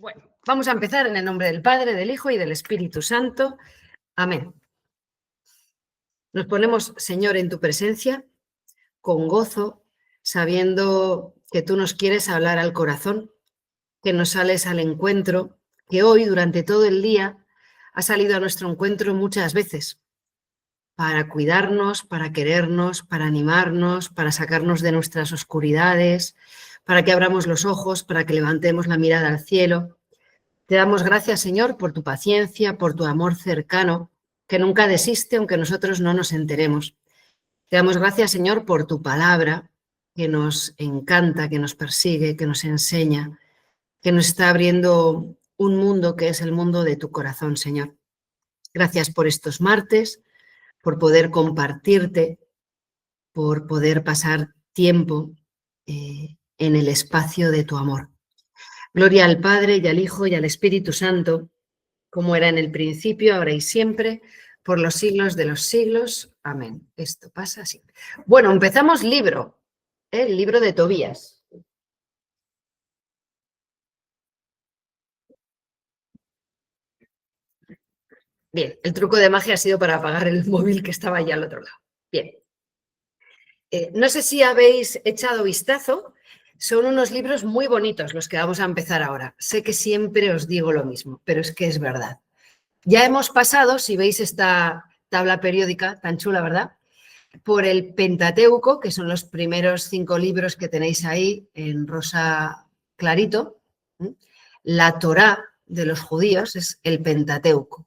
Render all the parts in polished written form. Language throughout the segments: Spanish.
Bueno, vamos a empezar en el nombre del Padre, del Hijo y del Espíritu Santo. Amén. Nos ponemos, Señor, en tu presencia, con gozo, sabiendo que tú nos quieres hablar al corazón, que nos sales al encuentro, que hoy, durante todo el día, has salido a nuestro encuentro muchas veces para cuidarnos, para querernos, para animarnos, para sacarnos de nuestras oscuridades, para que abramos los ojos, para que levantemos la mirada al cielo. Te damos gracias, Señor, por tu paciencia, por tu amor cercano, que nunca desiste aunque nosotros no nos enteremos. Te damos gracias, Señor, por tu palabra, que nos encanta, que nos persigue, que nos enseña, que nos está abriendo un mundo que es el mundo de tu corazón, Señor. Gracias por estos martes, por poder compartirte, por poder pasar tiempo en el espacio de tu amor. Gloria al Padre y al Hijo y al Espíritu Santo, como era en el principio, ahora y siempre, por los siglos de los siglos. Amén. Esto pasa así. Bueno, empezamos libro, el libro de Tobías. Bien, el truco de magia ha sido para apagar el móvil que estaba allá al otro lado. Bien. No sé si habéis echado vistazo, son unos libros muy bonitos los que vamos a empezar ahora. Sé que siempre os digo lo mismo, pero es que es verdad. Ya hemos pasado, si veis esta tabla periódica tan chula, ¿verdad?, por el Pentateuco, que son los primeros 5 libros que tenéis ahí en rosa clarito. La Torá de los judíos es el Pentateuco.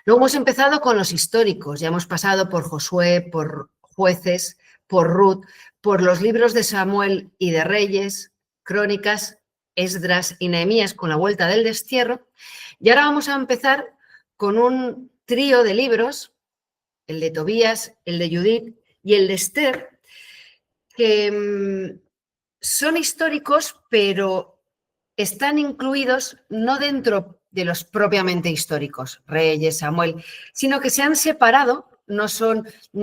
Luego hemos empezado con los históricos, ya hemos pasado por Josué, por Jueces, por Ruth, por los libros de Samuel y de Reyes, Crónicas, Esdras y Nehemías con la vuelta del destierro. Y ahora vamos a empezar con un trío de libros, el de Tobías, el de Judith y el de Esther, que son históricos, pero están incluidos no dentro de los propiamente históricos, Reyes, Samuel, sino que se han separado, no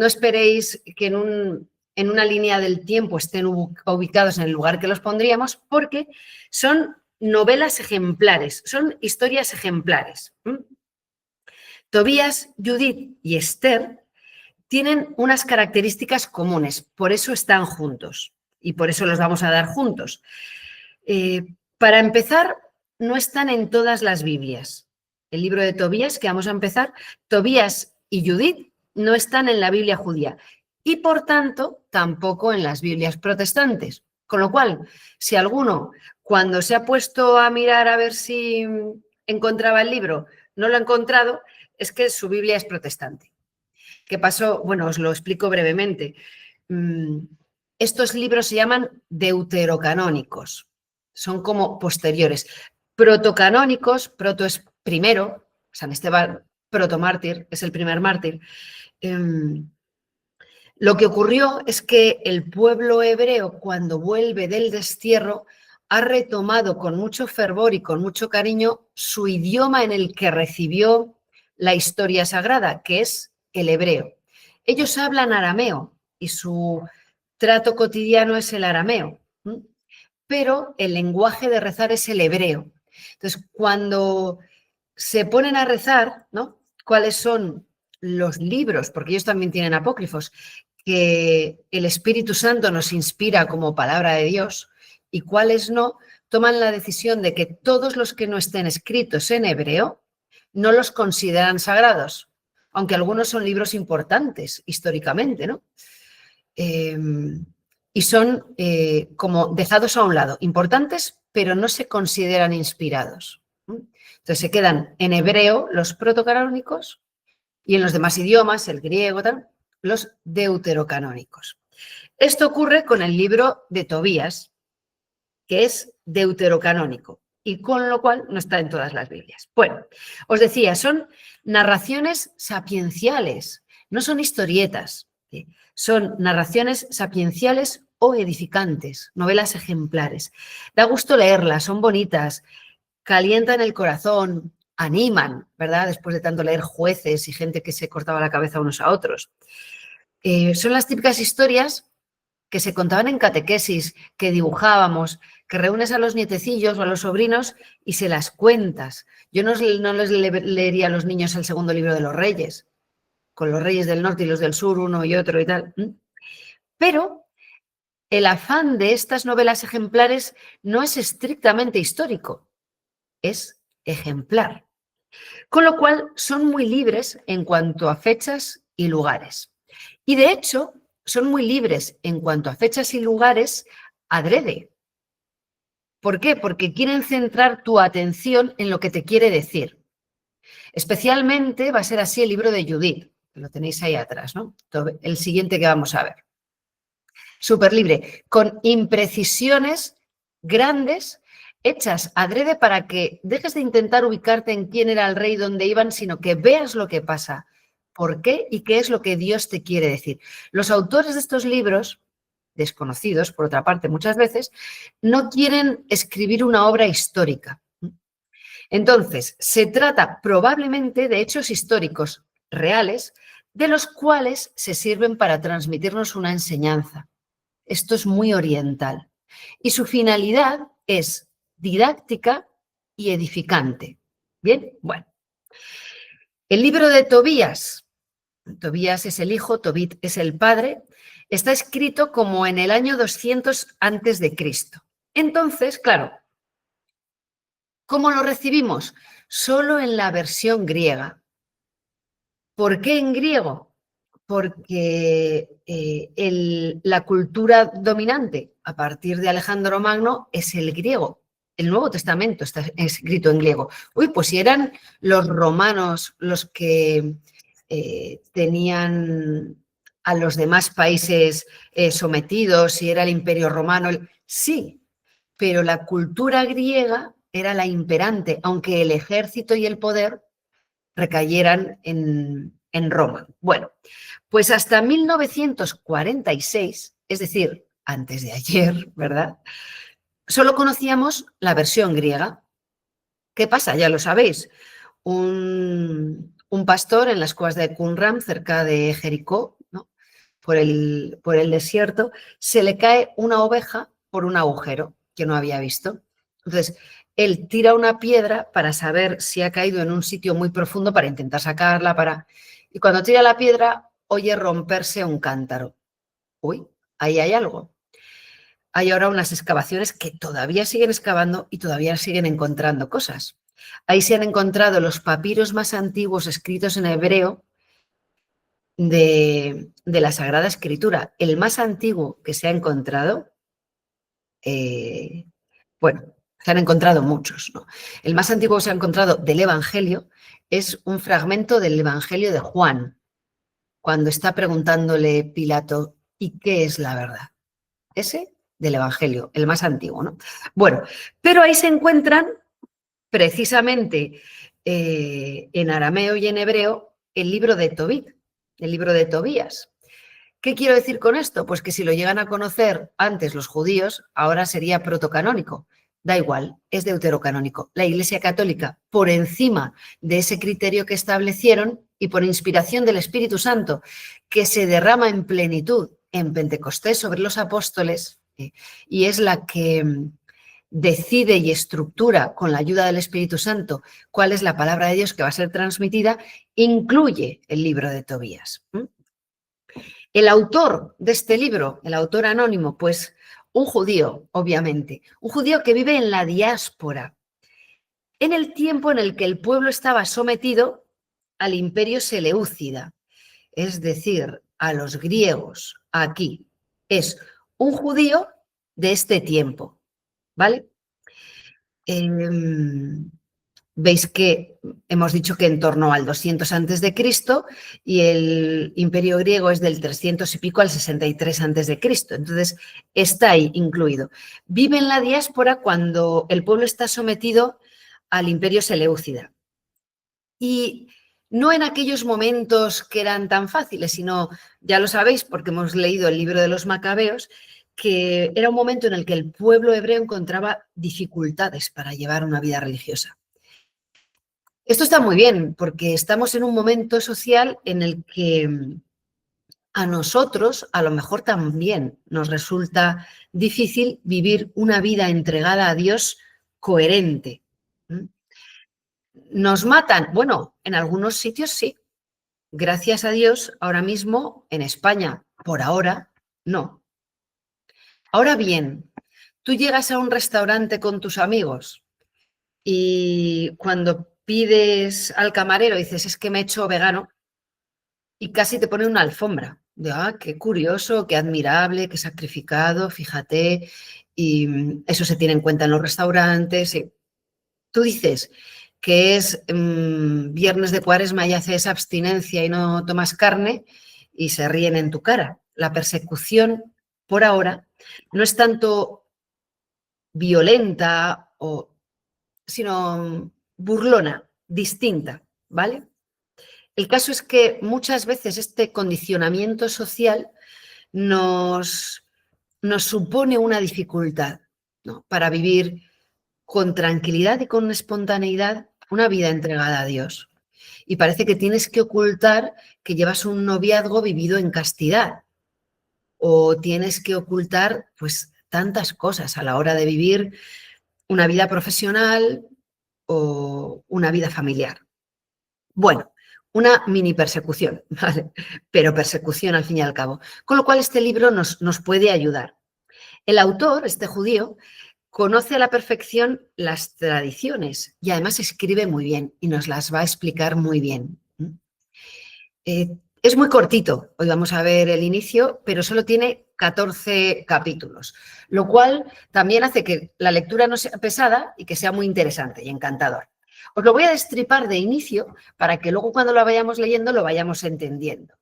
esperéis que en una línea del tiempo estén ubicados en el lugar que los pondríamos, porque son novelas ejemplares, son historias ejemplares. Tobías, Judith y Esther tienen unas características comunes, por eso están juntos y por eso los vamos a dar juntos. Para empezar, no están en todas las Biblias. El libro de Tobías, que vamos a empezar, Tobías y Judith no están en la Biblia judía y, por tanto, tampoco en las Biblias protestantes. Con lo cual, si alguno, cuando se ha puesto a mirar a ver si encontraba el libro, no lo ha encontrado, es que su Biblia es protestante. ¿Qué pasó? Bueno, os lo explico brevemente. Estos libros se llaman deuterocanónicos, son como posteriores. Protocanónicos, proto es primero, San Esteban, protomártir, es el primer mártir. Lo que ocurrió es que el pueblo hebreo, cuando vuelve del destierro, ha retomado con mucho fervor y con mucho cariño su idioma en el que recibió la historia sagrada, que es el hebreo. Ellos hablan arameo y su trato cotidiano es el arameo, pero el lenguaje de rezar es el hebreo. Entonces, cuando se ponen a rezar, ¿no?, ¿cuáles son los libros? Porque ellos también tienen apócrifos, que el Espíritu Santo nos inspira como palabra de Dios y cuáles no, toman la decisión de que todos los que no estén escritos en hebreo no los consideran sagrados, aunque algunos son libros importantes históricamente, ¿no? Y son como dejados a un lado, importantes, pero no se consideran inspirados. Entonces se quedan en hebreo los protocanónicos y en los demás idiomas, el griego, tal, los deuterocanónicos. Esto ocurre con el libro de Tobías, que es deuterocanónico y con lo cual no está en todas las Biblias. Bueno, os decía, son narraciones sapienciales, no son historietas, ¿sí? Son narraciones sapienciales o edificantes, novelas ejemplares. Da gusto leerlas, son bonitas, calientan el corazón, animan, ¿verdad?, después de tanto leer Jueces y gente que se cortaba la cabeza unos a otros. Son las típicas historias que se contaban en catequesis, que dibujábamos, que reúnes a los nietecillos o a los sobrinos y se las cuentas. Yo no les leería a los niños el segundo libro de los reyes, con los reyes del norte y los del sur, uno y otro y tal. Pero el afán de estas novelas ejemplares no es estrictamente histórico, es ejemplar. Con lo cual son muy libres en cuanto a fechas y lugares. Y de hecho son muy libres en cuanto a fechas y lugares adrede. ¿Por qué? Porque quieren centrar tu atención en lo que te quiere decir. Especialmente va a ser así el libro de Judith, que lo tenéis ahí atrás, ¿no? El siguiente que vamos a ver. Súper libre, con imprecisiones grandes, hechas adrede para que dejes de intentar ubicarte en quién era el rey, dónde iban, sino que veas lo que pasa, por qué y qué es lo que Dios te quiere decir. Los autores de estos libros, desconocidos por otra parte muchas veces, no quieren escribir una obra histórica. Entonces, se trata probablemente de hechos históricos reales, de los cuales se sirven para transmitirnos una enseñanza. Esto es muy oriental. Y su finalidad es didáctica y edificante. ¿Bien? Bueno. El libro de Tobías, Tobías es el hijo, Tobit es el padre, está escrito como en el año 200 antes de Cristo. Entonces, claro, ¿cómo lo recibimos? Solo en la versión griega. ¿Por qué en griego? Porque la cultura dominante a partir de Alejandro Magno es el griego. El Nuevo Testamento está escrito en griego. Uy, pues si eran los romanos los que tenían a los demás países sometidos, si era el Imperio Romano, sí, pero la cultura griega era la imperante, aunque el ejército y el poder recayeran en Roma. Bueno, pues hasta 1946, es decir, antes de ayer, ¿verdad? Solo conocíamos la versión griega. ¿Qué pasa? Ya lo sabéis. Un pastor en las cuevas de Qumran, cerca de Jericó, ¿no? por el desierto, se le cae una oveja por un agujero que no había visto. Entonces, él tira una piedra para saber si ha caído en un sitio muy profundo para intentar sacarla, y cuando tira la piedra oye romperse un cántaro. Uy, ahí hay algo. Hay ahora unas excavaciones que todavía siguen excavando y todavía siguen encontrando cosas. Ahí se han encontrado los papiros más antiguos escritos en hebreo de la Sagrada Escritura. El más antiguo que se ha encontrado, bueno, se han encontrado muchos, ¿no? El más antiguo que se ha encontrado del Evangelio es un fragmento del Evangelio de Juan, cuando está preguntándole Pilato, ¿y qué es la verdad? Ese del Evangelio, el más antiguo, ¿no? Bueno, pero ahí se encuentran precisamente en arameo y en hebreo el libro de Tobit, el libro de Tobías. ¿Qué quiero decir con esto? Pues que si lo llegan a conocer antes los judíos, ahora sería protocanónico. Da igual, es deuterocanónico. La Iglesia Católica, por encima de ese criterio que establecieron y por inspiración del Espíritu Santo, que se derrama en plenitud en Pentecostés sobre los apóstoles, y es la que decide y estructura con la ayuda del Espíritu Santo cuál es la palabra de Dios que va a ser transmitida, incluye el libro de Tobías. El autor de este libro, el autor anónimo, pues un judío, obviamente, un judío que vive en la diáspora, en el tiempo en el que el pueblo estaba sometido al imperio seleucida, es decir, a los griegos aquí. Es un judío de este tiempo, ¿vale? Veis que hemos dicho que en torno al 200 antes de Cristo y el imperio griego es del 300 y pico al 63 antes de Cristo. Entonces, está ahí incluido. Vive en la diáspora cuando el pueblo está sometido al imperio seleucida. Y no en aquellos momentos que eran tan fáciles, sino, ya lo sabéis porque hemos leído el libro de los Macabeos, que era un momento en el que el pueblo hebreo encontraba dificultades para llevar una vida religiosa. Esto está muy bien porque estamos en un momento social en el que a nosotros a lo mejor también nos resulta difícil vivir una vida entregada a Dios coherente. ¿Nos matan? Bueno, en algunos sitios sí. Gracias a Dios, ahora mismo en España, por ahora, no. Ahora bien, tú llegas a un restaurante con tus amigos y cuando pides al camarero dices, es que me he hecho vegano, y casi te pone una alfombra. De, qué curioso, qué admirable, qué sacrificado, fíjate, y eso se tiene en cuenta en los restaurantes. Y tú dices que es viernes de Cuaresma y haces abstinencia y no tomas carne y se ríen en tu cara. La persecución, por ahora, no es tanto violenta, sino burlona, distinta, ¿vale? El caso es que muchas veces este condicionamiento social nos supone una dificultad, ¿no?, para vivir con tranquilidad y con espontaneidad una vida entregada a Dios. Y parece que tienes que ocultar que llevas un noviazgo vivido en castidad, o tienes que ocultar pues tantas cosas a la hora de vivir una vida profesional o una vida familiar. Bueno, una mini persecución, ¿vale? Pero persecución al fin y al cabo. Con lo cual este libro nos puede ayudar. El autor, este judío, conoce a la perfección las tradiciones y además escribe muy bien y nos las va a explicar muy bien. Es muy cortito, hoy vamos a ver el inicio, pero solo tiene 14 capítulos, lo cual también hace que la lectura no sea pesada y que sea muy interesante y encantador. Os lo voy a destripar de inicio para que luego cuando lo vayamos leyendo lo vayamos entendiendo.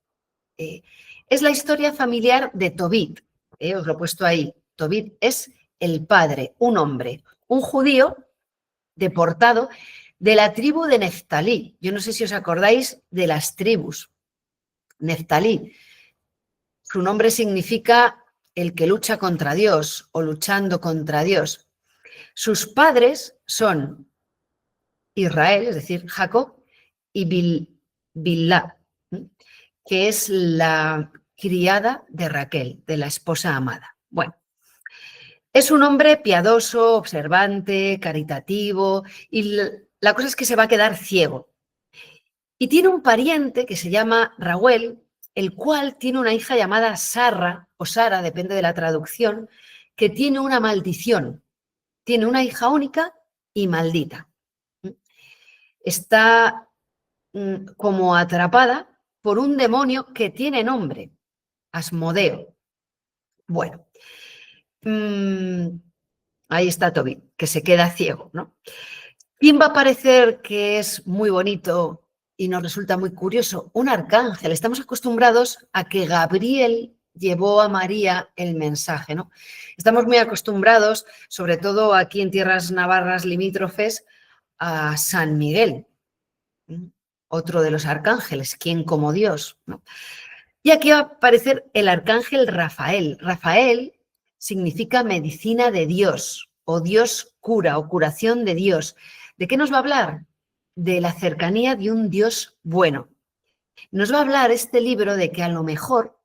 Es la historia familiar de Tobit, os lo he puesto ahí. Tobit es el padre, un hombre, un judío deportado de la tribu de Neftalí. Yo no sé si os acordáis de las tribus. Neftalí, su nombre significa el que lucha contra Dios o luchando contra Dios. Sus padres son Israel, es decir, Jacob, y Bilhá, que es la criada de Raquel, de la esposa amada. Bueno, es un hombre piadoso, observante, caritativo, y la cosa es que se va a quedar ciego. Y tiene un pariente que se llama Raúl, el cual tiene una hija llamada Sarra, o Sara, depende de la traducción, que tiene una maldición. Tiene una hija única y maldita. Está como atrapada por un demonio que tiene nombre, Asmodeo. Bueno, ahí está Tobit, que se queda ciego, ¿no? ¿Quién va a parecer que es muy bonito y nos resulta muy curioso? Un arcángel. Estamos acostumbrados a que Gabriel llevó a María el mensaje, ¿no? Estamos muy acostumbrados, sobre todo aquí en tierras navarras limítrofes, a San Miguel, otro de los arcángeles, quien como Dios, ¿no? Y aquí va a aparecer el arcángel Rafael. Rafael significa medicina de Dios, o Dios cura, o curación de Dios. ¿De qué nos va a hablar? De la cercanía de un Dios bueno. Nos va a hablar este libro de que a lo mejor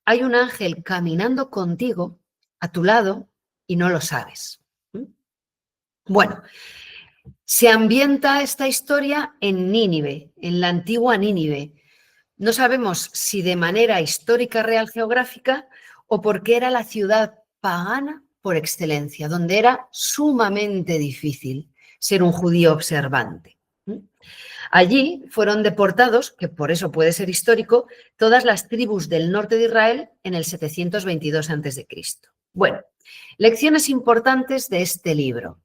hay un ángel caminando contigo, a tu lado, y no lo sabes. Bueno, se ambienta esta historia en Nínive, en la antigua Nínive. No sabemos si de manera histórica, real, geográfica, o porque era la ciudad pagana por excelencia, donde era sumamente difícil ser un judío observante. Allí fueron deportados, que por eso puede ser histórico, todas las tribus del norte de Israel en el 722 a.C. Bueno, lecciones importantes de este libro.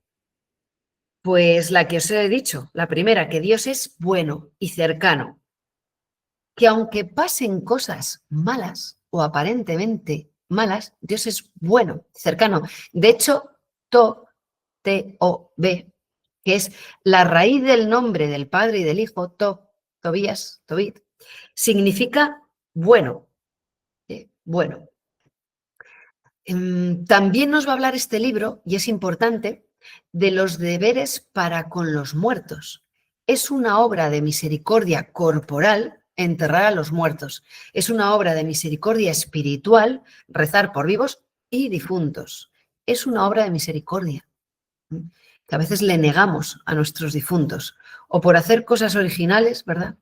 Pues la que os he dicho, la primera, que Dios es bueno y cercano, que aunque pasen cosas malas o aparentemente malas, Dios es bueno, cercano. De hecho, T-O-B, que es la raíz del nombre del Padre y del Hijo, Tobías, Tobit, significa bueno. Bueno. También nos va a hablar este libro, y es importante, de los deberes para con los muertos. Es una obra de misericordia corporal, enterrar a los muertos. Es una obra de misericordia espiritual rezar por vivos y difuntos. Es una obra de misericordia que a veces le negamos a nuestros difuntos o por hacer cosas originales, ¿verdad?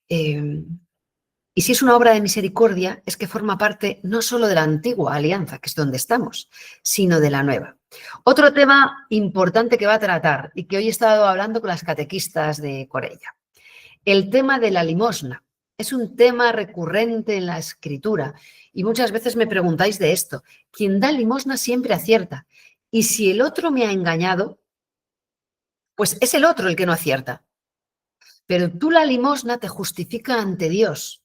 Y si es una obra de misericordia, es que forma parte no solo de la antigua alianza, que es donde estamos, sino de la nueva. Otro tema importante que va a tratar y que hoy he estado hablando con las catequistas de Corella, el tema de la limosna. Es un tema recurrente en la escritura y muchas veces me preguntáis de esto. Quien da limosna siempre acierta. Y si el otro me ha engañado, pues es el otro el que no acierta. Pero tú la limosna te justifica ante Dios.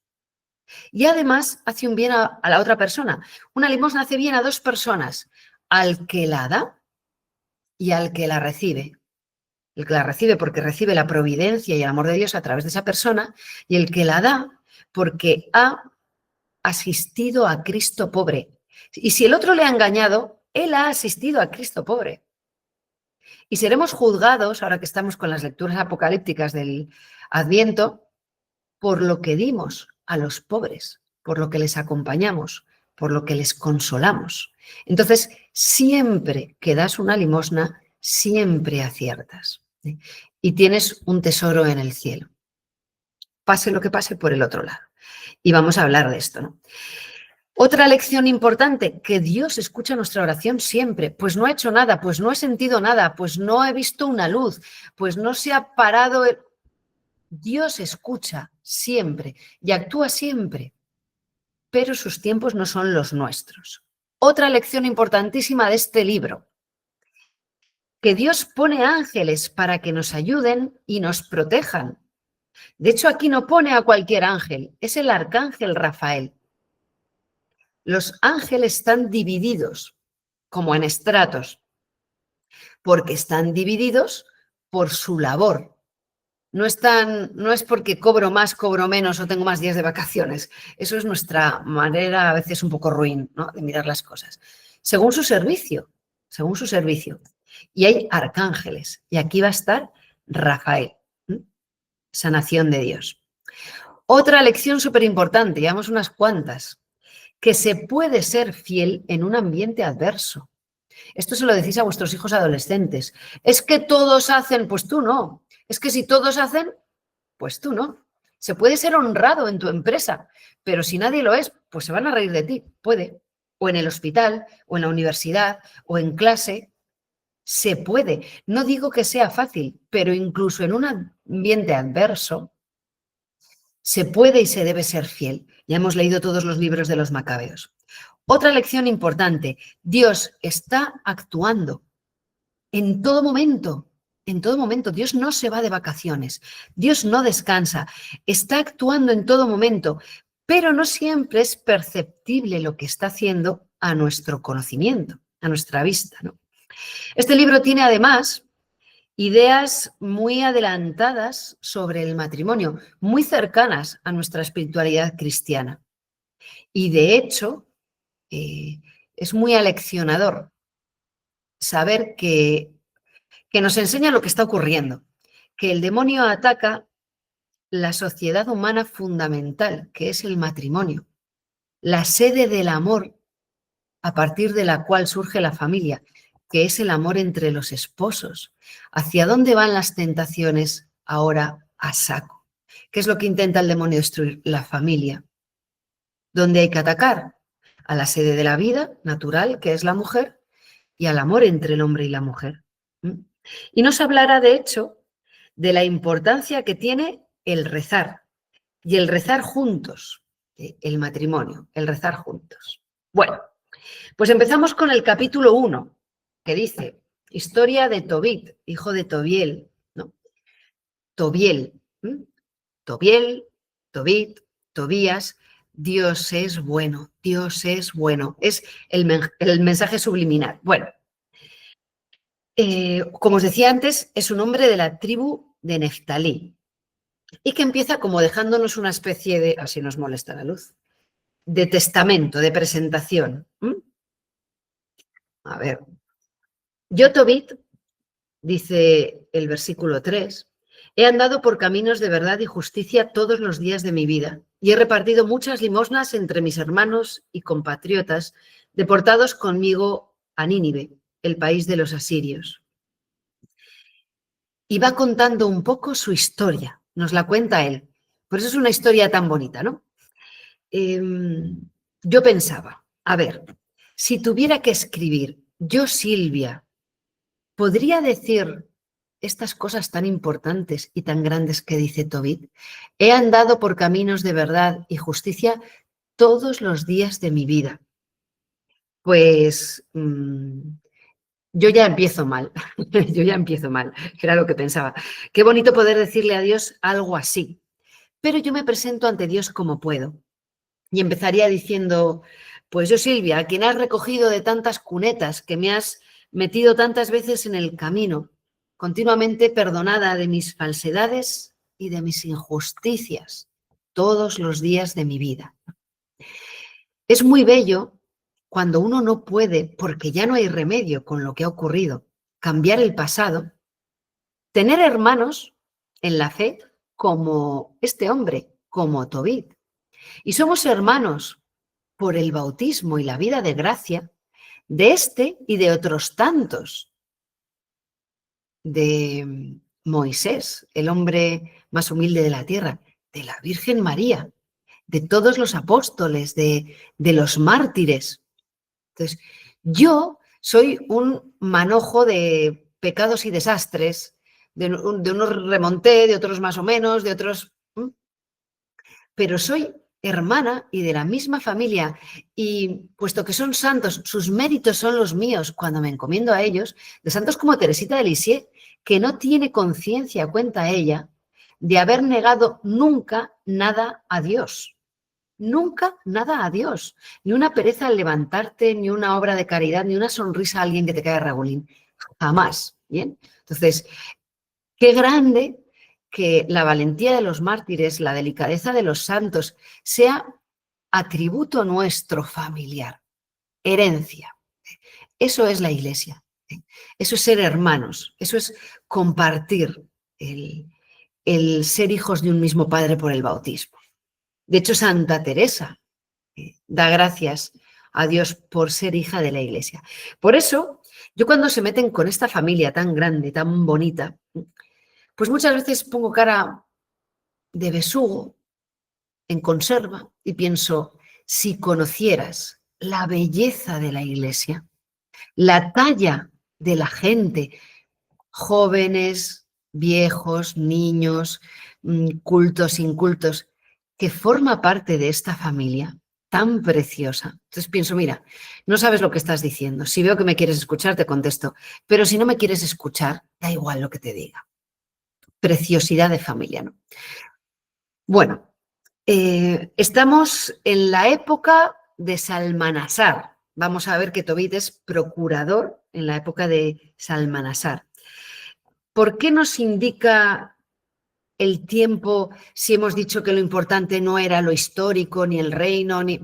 Y además hace un bien a la otra persona. Una limosna hace bien a dos personas, al que la da y al que la recibe. El que la recibe porque recibe la providencia y el amor de Dios a través de esa persona, y el que la da porque ha asistido a Cristo pobre. Y si el otro le ha engañado, él ha asistido a Cristo pobre. Y seremos juzgados, ahora que estamos con las lecturas apocalípticas del Adviento, por lo que dimos a los pobres, por lo que les acompañamos, por lo que les consolamos. Entonces, siempre que das una limosna, siempre aciertas. Y tienes un tesoro en el cielo. Pase lo que pase por el otro lado. Y vamos a hablar de esto, ¿no? Otra lección importante, que Dios escucha nuestra oración siempre. Pues no ha hecho nada, pues no he sentido nada, pues no he visto una luz, pues no se ha parado. Dios escucha siempre y actúa siempre, pero sus tiempos no son los nuestros. Otra lección importantísima de este libro, que Dios pone ángeles para que nos ayuden y nos protejan. De hecho, aquí no pone a cualquier ángel, es el arcángel Rafael. Los ángeles están divididos, como en estratos, porque están divididos por su labor. No es porque cobro más, cobro menos o tengo más días de vacaciones. Eso es nuestra manera a veces un poco ruin, ¿no?, de mirar las cosas. Según su servicio, según su servicio. Y hay arcángeles. Y aquí va a estar Rafael, sanación de Dios. Otra lección súper importante, llevamos unas cuantas, que se puede ser fiel en un ambiente adverso. Esto se lo decís a vuestros hijos adolescentes. Es que todos hacen, pues tú no. Es que si todos hacen, pues tú no. Se puede ser honrado en tu empresa, pero si nadie lo es, pues se van a reír de ti. Puede. O en el hospital, o en la universidad, o en clase. Se puede. No digo que sea fácil, pero incluso en un ambiente adverso, se puede y se debe ser fiel. Ya hemos leído todos los libros de los Macabeos. Otra lección importante, Dios está actuando en todo momento. En todo momento, Dios no se va de vacaciones, Dios no descansa, está actuando en todo momento, pero no siempre es perceptible lo que está haciendo a nuestro conocimiento, a nuestra vista, ¿no? Este libro tiene además ideas muy adelantadas sobre el matrimonio, muy cercanas a nuestra espiritualidad cristiana. Y de hecho, es muy aleccionador saber que nos enseña lo que está ocurriendo, que el demonio ataca la sociedad humana fundamental, que es el matrimonio, la sede del amor a partir de la cual surge la familia, que es el amor entre los esposos. ¿Hacia dónde van las tentaciones ahora a saco? ¿Qué es lo que intenta el demonio destruir? La familia. ¿Dónde hay que atacar? A la sede de la vida natural, que es la mujer, y al amor entre el hombre y la mujer. Y nos hablará, de hecho, de la importancia que tiene el rezar y el rezar juntos, el matrimonio, el rezar juntos. Bueno, pues empezamos con el capítulo 1, que dice, historia de Tobit, hijo de Tobiel, ¿no? Tobiel, Tobiel, Tobit, Tobías, Dios es bueno, Dios es bueno. Es el mensaje subliminal. Bueno, como os decía antes, es un hombre de la tribu de Neftalí y que empieza como dejándonos una especie de, así nos molesta la luz, de testamento, de presentación. A ver, yo Tobit, dice el versículo 3, He andado por caminos de verdad y justicia todos los días de mi vida y he repartido muchas limosnas entre mis hermanos y compatriotas deportados conmigo a Nínive, el país de los asirios. Y va contando un poco su historia, nos la cuenta él. Por eso es una historia tan bonita, ¿no? Yo pensaba, a ver, si tuviera que escribir, yo, Silvia, ¿podría decir estas cosas tan importantes y tan grandes que dice Tobit? He andado por caminos de verdad y justicia todos los días de mi vida. Pues yo ya empiezo mal, yo ya empiezo mal, era lo que pensaba. Qué bonito poder decirle a Dios algo así, pero yo me presento ante Dios como puedo y empezaría diciendo, pues yo, Silvia, a quien has recogido de tantas cunetas, que me has metido tantas veces en el camino, continuamente perdonada de mis falsedades y de mis injusticias todos los días de mi vida. Es muy bello cuando uno no puede, porque ya no hay remedio con lo que ha ocurrido, cambiar el pasado, tener hermanos en la fe como este hombre, como Tobit. Y somos hermanos por el bautismo y la vida de gracia de este y de otros tantos, de Moisés, el hombre más humilde de la tierra, de la Virgen María, de todos los apóstoles, de los mártires. Entonces, yo soy un manojo de pecados y desastres, de unos remonté, de otros más o menos, de otros... pero soy hermana y de la misma familia, y puesto que son santos, sus méritos son los míos cuando me encomiendo a ellos, de santos como Teresita de Lisieux, que no tiene conciencia, cuenta ella, de haber negado nunca nada a Dios. Nunca nada a Dios. Ni una pereza al levantarte, ni una obra de caridad, ni una sonrisa a alguien que te cae regulín. Jamás. ¿Bien? Entonces, qué grande que la valentía de los mártires, la delicadeza de los santos, sea atributo nuestro familiar, herencia. Eso es la Iglesia. Eso es ser hermanos. Eso es compartir el ser hijos de un mismo Padre por el bautismo. De hecho, Santa Teresa da gracias a Dios por ser hija de la Iglesia. Por eso, yo cuando se meten con esta familia tan grande, tan bonita, pues muchas veces pongo cara de besugo en conserva y pienso, si conocieras la belleza de la Iglesia, la talla de la gente, jóvenes, viejos, niños, cultos, incultos, que forma parte de esta familia tan preciosa. Entonces pienso, mira, no sabes lo que estás diciendo. Si veo que me quieres escuchar, te contesto. Pero si no me quieres escuchar, da igual lo que te diga. Preciosidad de familia, ¿no? Bueno, estamos en la época de Salmanasar. Vamos a ver que Tobit es procurador en la época de Salmanasar. ¿Por qué nos indica el tiempo si hemos dicho que lo importante no era lo histórico, ni el reino, ni...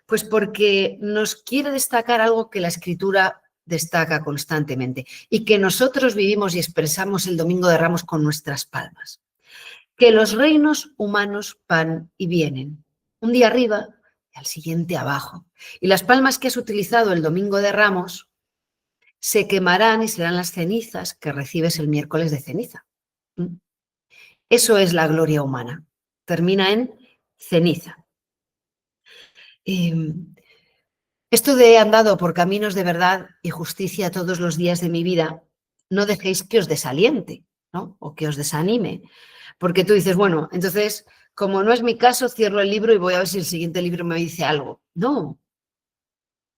Pues porque nos quiere destacar algo que la Escritura destaca constantemente y que nosotros vivimos y expresamos el Domingo de Ramos con nuestras palmas. Que los reinos humanos van y vienen, un día arriba y al siguiente abajo. Y las palmas que has utilizado el Domingo de Ramos se quemarán y serán las cenizas que recibes el miércoles de ceniza. Eso es la gloria humana. Termina en ceniza. Esto de he andado por caminos de verdad y justicia todos los días de mi vida, no dejéis que os desaliente, ¿no? O que os desanime. Porque tú dices, bueno, entonces, como no es mi caso, cierro el libro y voy a ver si el siguiente libro me dice algo. No.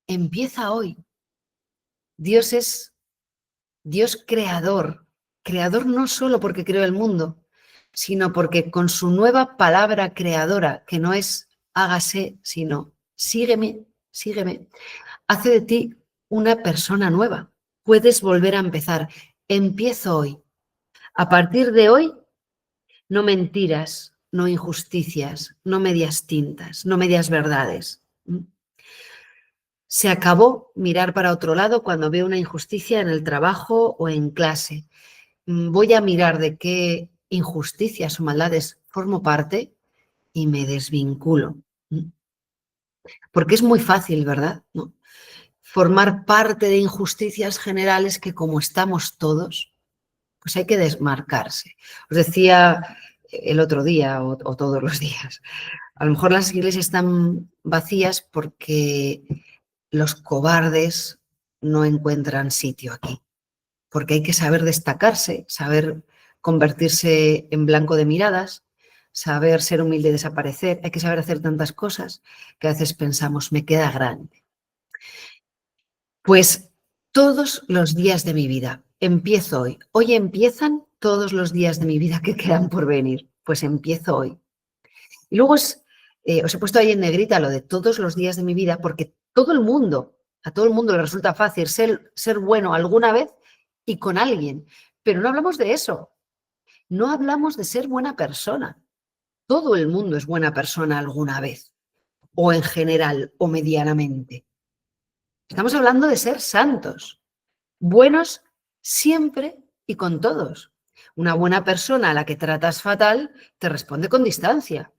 Empieza hoy. Dios es Dios creador. Creador no solo porque creó el mundo, sino porque con su nueva palabra creadora, que no es hágase, sino sígueme, sígueme, hace de ti una persona nueva. Puedes volver a empezar. Empiezo hoy. A partir de hoy, no mentiras, no injusticias, no medias tintas, no medias verdades. Se acabó mirar para otro lado cuando veo una injusticia en el trabajo o en clase. Voy a mirar de qué injusticias o maldades, formo parte y me desvinculo. Porque es muy fácil, ¿verdad? ¿No? Formar parte de injusticias generales que, como estamos todos, pues hay que desmarcarse. Os decía el otro día o todos los días, a lo mejor las iglesias están vacías porque los cobardes no encuentran sitio aquí, porque hay que saber destacarse, saber convertirse en blanco de miradas, saber ser humilde y desaparecer. Hay que saber hacer tantas cosas que a veces pensamos, me queda grande. Pues todos los días de mi vida, empiezo hoy. Hoy empiezan todos los días de mi vida que quedan por venir. Pues empiezo hoy. Y luego os he puesto ahí en negrita lo de todos los días de mi vida, porque a todo el mundo le resulta fácil ser bueno alguna vez y con alguien. Pero no hablamos de eso. No hablamos de ser buena persona. Todo el mundo es buena persona alguna vez, o en general, o medianamente. Estamos hablando de ser santos, buenos siempre y con todos. Una buena persona a la que tratas fatal te responde con distancia,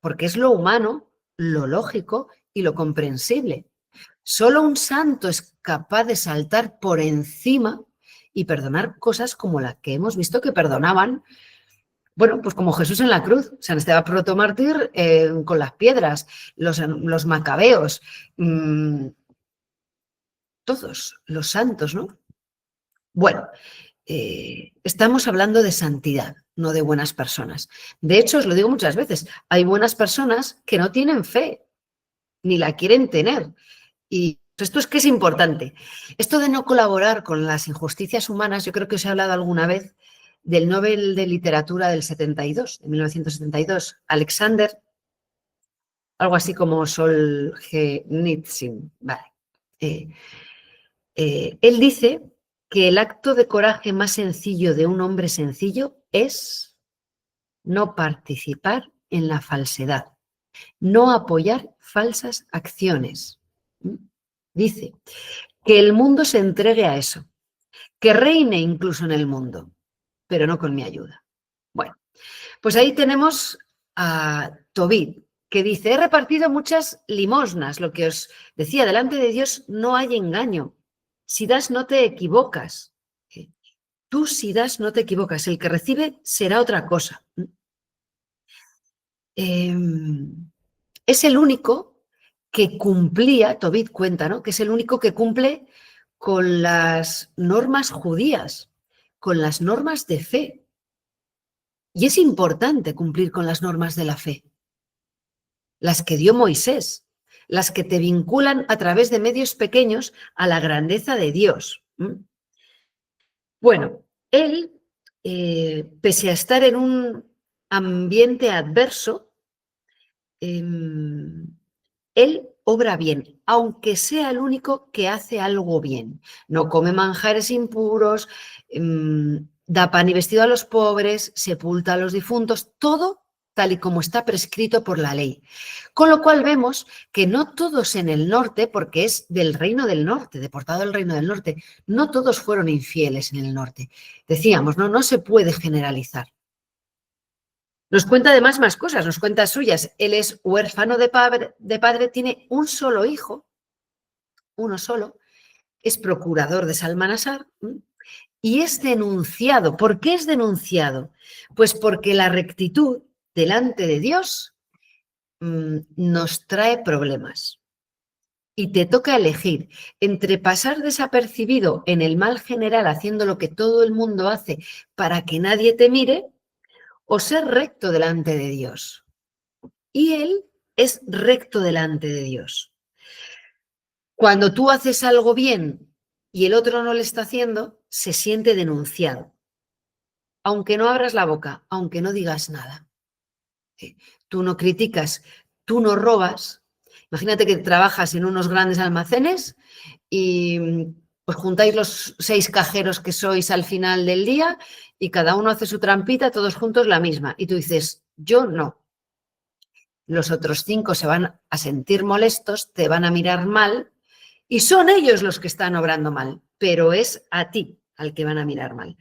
porque es lo humano, lo lógico y lo comprensible. Solo un santo es capaz de saltar por encima y perdonar cosas como las que hemos visto que perdonaban, bueno, pues como Jesús en la cruz, San Esteban protomártir con las piedras, los macabeos, todos los santos, ¿no? Bueno, estamos hablando de santidad, no de buenas personas. De hecho, os lo digo muchas veces, hay buenas personas que no tienen fe, ni la quieren tener. Y esto es que es importante. Esto de no colaborar con las injusticias humanas, yo creo que os he hablado alguna vez del Nobel de Literatura del 72, de 1972, Alexander, algo así como Solzhenitsyn, vale. Él dice que el acto de coraje más sencillo de un hombre sencillo es no participar en la falsedad, no apoyar falsas acciones. Dice que el mundo se entregue a eso, que reine incluso en el mundo, pero no con mi ayuda. Bueno, pues ahí tenemos a Tobit, que dice, he repartido muchas limosnas, lo que os decía, delante de Dios no hay engaño. Si das, no te equivocas. Tú si das, no te equivocas. El que recibe será otra cosa. Es el único que cumplía, Tobit cuenta, ¿no? Que es el único que cumple con las normas judías, con las normas de fe. Y es importante cumplir con las normas de la fe, las que dio Moisés, las que te vinculan a través de medios pequeños a la grandeza de Dios. Bueno, él, pese a estar en un ambiente adverso, él obra bien, aunque sea el único que hace algo bien. No come manjares impuros, da pan y vestido a los pobres, sepulta a los difuntos, todo tal y como está prescrito por la ley. Con lo cual vemos que no todos en el norte, porque es del reino del norte, deportado del reino del norte, no todos fueron infieles en el norte. Decíamos, no se puede generalizar. Nos cuenta además más cosas, nos cuenta suyas. Él es huérfano de padre, tiene un solo hijo, uno solo, es procurador de Salmanasar y es denunciado. ¿Por qué es denunciado? Pues porque la rectitud delante de Dios nos trae problemas. Y te toca elegir entre pasar desapercibido en el mal general haciendo lo que todo el mundo hace para que nadie te mire o ser recto delante de Dios. Y él es recto delante de Dios. Cuando tú haces algo bien y el otro no lo está haciendo, se siente denunciado. Aunque no abras la boca, aunque no digas nada. Tú no criticas, tú no robas. Imagínate que trabajas en unos grandes almacenes y os juntáis los 6 cajeros que sois al final del día y cada uno hace su trampita, todos juntos la misma. Y tú dices, yo no. Los otros 5 se van a sentir molestos, te van a mirar mal y son ellos los que están obrando mal, pero es a ti al que van a mirar mal.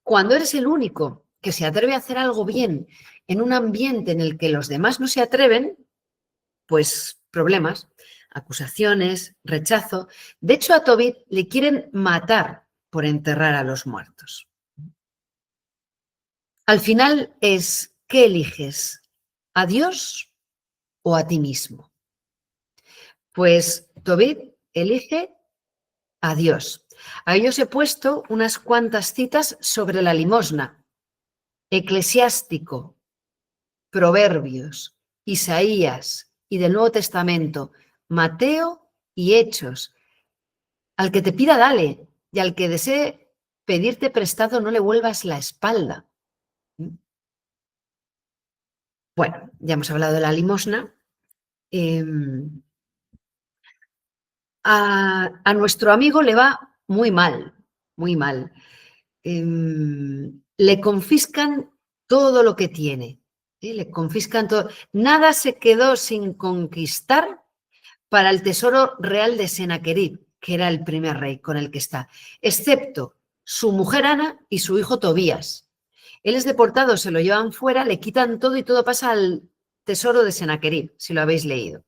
Cuando eres el único que se atreve a hacer algo bien en un ambiente en el que los demás no se atreven, pues problemas, acusaciones, rechazo. De hecho, a Tobit le quieren matar por enterrar a los muertos. Al final es, ¿qué eliges? ¿A Dios o a ti mismo? Pues Tobit elige a Dios. A ellos he puesto unas cuantas citas sobre la limosna. Eclesiástico, Proverbios, Isaías y del Nuevo Testamento, Mateo y Hechos. Al que te pida, dale, y al que desee pedirte prestado, no le vuelvas la espalda. Bueno, ya hemos hablado de la limosna. A nuestro amigo le va muy mal, muy mal. Le confiscan todo lo que tiene, le confiscan todo. Nada se quedó sin conquistar para el tesoro real de Sennacherib, que era el primer rey con el que está, excepto su mujer Ana y su hijo Tobías. Él es deportado, se lo llevan fuera, le quitan todo y todo pasa al tesoro de Sennacherib, si lo habéis leído.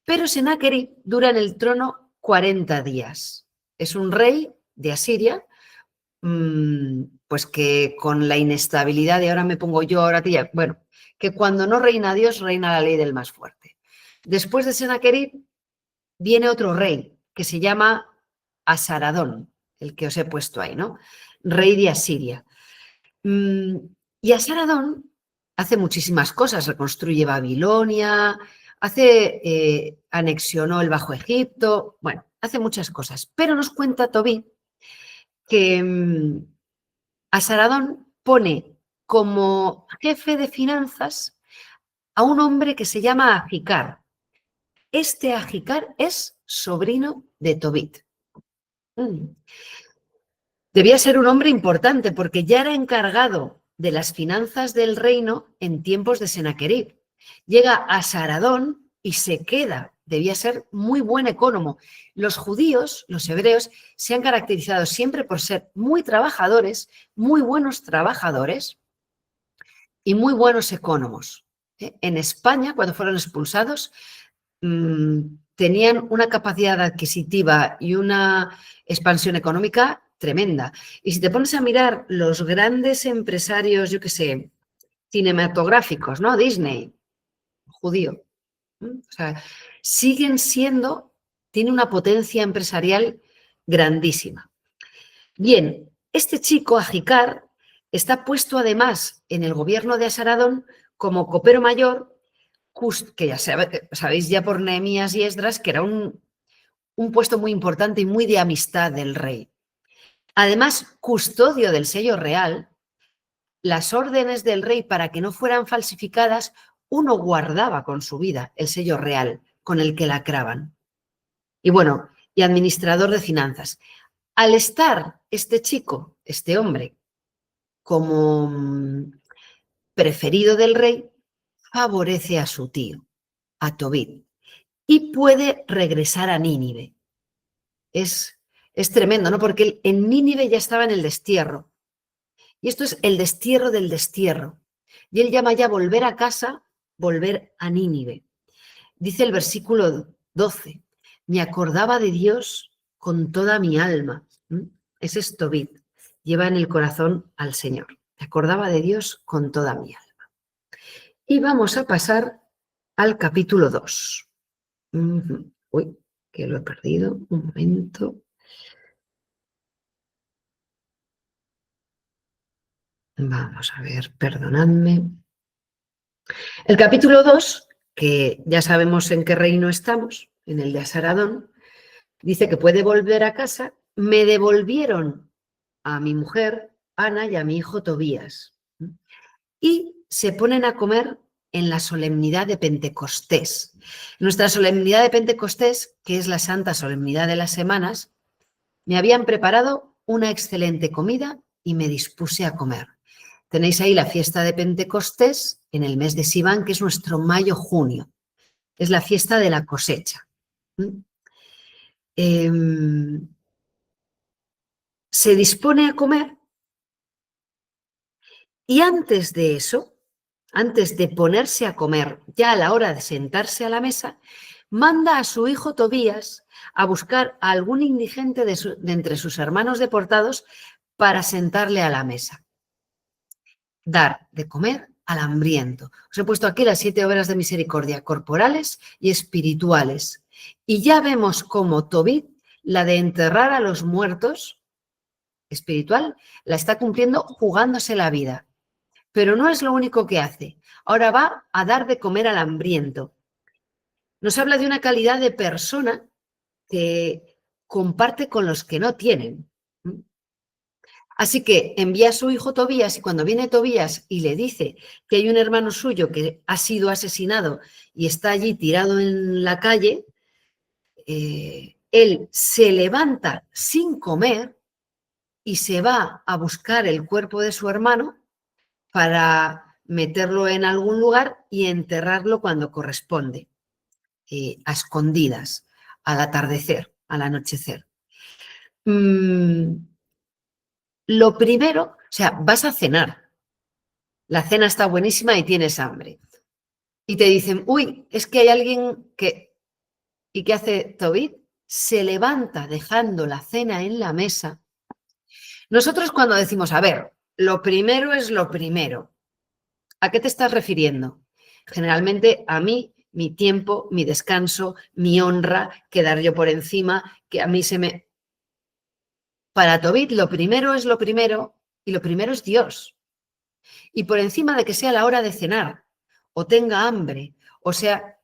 Pero Sennacherib dura en el trono 40 días. Es un rey de Asiria, pues que con la inestabilidad de ahora me pongo yo, ahora tía, bueno, que cuando no reina Dios, reina la ley del más fuerte. Después de Sennacherib viene otro rey que se llama Asaradón, el que os he puesto ahí, ¿no? Rey de Asiria. Y Asaradón hace muchísimas cosas, reconstruye Babilonia, anexionó el Bajo Egipto, bueno, hace muchas cosas. Pero nos cuenta Tobit que Asaradón pone como jefe de finanzas a un hombre que se llama Ajicar. Este Ajicar es sobrino de Tobit. Debía ser un hombre importante porque ya era encargado de las finanzas del reino en tiempos de Sennacherib. Llega a Saradón y se queda. Debía ser muy buen ecónomo. Los judíos, los hebreos, se han caracterizado siempre por ser muy trabajadores, muy buenos trabajadores y muy buenos ecónomos. En España, cuando fueron expulsados, tenían una capacidad adquisitiva y una expansión económica tremenda. Y si te pones a mirar los grandes empresarios, yo qué sé, cinematográficos, ¿no? Disney, judío. O sea, siguen siendo, tiene una potencia empresarial grandísima. Bien, este chico, Ajicar, está puesto además en el gobierno de Asaradón como copero mayor, que ya sabéis ya por Nehemías y Esdras que era un puesto muy importante y muy de amistad del rey. Además, custodio del sello real, las órdenes del rey para que no fueran falsificadas, uno guardaba con su vida el sello real con el que lacraban. Y bueno, y administrador de finanzas. Al estar este chico, este hombre, como preferido del rey, favorece a su tío, a Tobit, y puede regresar a Nínive. Es tremendo, ¿no? Porque en Nínive ya estaba en el destierro. Y esto es el destierro del destierro. Y él llama ya volver a casa, volver a Nínive. Dice el versículo 12, me acordaba de Dios con toda mi alma. Ese es Tobit, lleva en el corazón al Señor. Me acordaba de Dios con toda mi alma. Y vamos a pasar al capítulo 2. Uy, que lo he perdido. Un momento. Vamos a ver, perdonadme. El capítulo 2, que ya sabemos en qué reino estamos, en el de Asaradón, dice que puede volver a casa. Me devolvieron a mi mujer, Ana, y a mi hijo Tobías. Y se ponen a comer en la solemnidad de Pentecostés. Nuestra solemnidad de Pentecostés, que es la santa solemnidad de las semanas, me habían preparado una excelente comida y me dispuse a comer. Tenéis ahí la fiesta de Pentecostés en el mes de Sivan, que es nuestro mayo-junio. Es la fiesta de la cosecha. Se dispone a comer Y antes de eso, antes de ponerse a comer, ya a la hora de sentarse a la mesa, manda a su hijo Tobías a buscar a algún indigente de entre sus hermanos deportados para sentarle a la mesa. Dar de comer al hambriento. Os he puesto aquí las 7 obras de misericordia corporales y espirituales. Y ya vemos cómo Tobit, la de enterrar a los muertos, espiritual, la está cumpliendo jugándose la vida. Pero no es lo único que hace. Ahora va a dar de comer al hambriento. Nos habla de una calidad de persona que comparte con los que no tienen. Así que envía a su hijo Tobías y cuando viene Tobías y le dice que hay un hermano suyo que ha sido asesinado y está allí tirado en la calle, él se levanta sin comer y se va a buscar el cuerpo de su hermano para meterlo en algún lugar y enterrarlo cuando corresponde, a escondidas, al atardecer, al anochecer. Lo primero, o sea, vas a cenar. La cena está buenísima y tienes hambre. Y te dicen, uy, es que hay alguien que... ¿Y qué hace Tobit? Se levanta dejando la cena en la mesa. Nosotros cuando decimos, a ver, lo primero es lo primero, ¿a qué te estás refiriendo? Generalmente a mí, mi tiempo, mi descanso, mi honra, quedar yo por encima, que a mí se me... Para Tobit lo primero es lo primero y lo primero es Dios. Y por encima de que sea la hora de cenar o tenga hambre, o sea,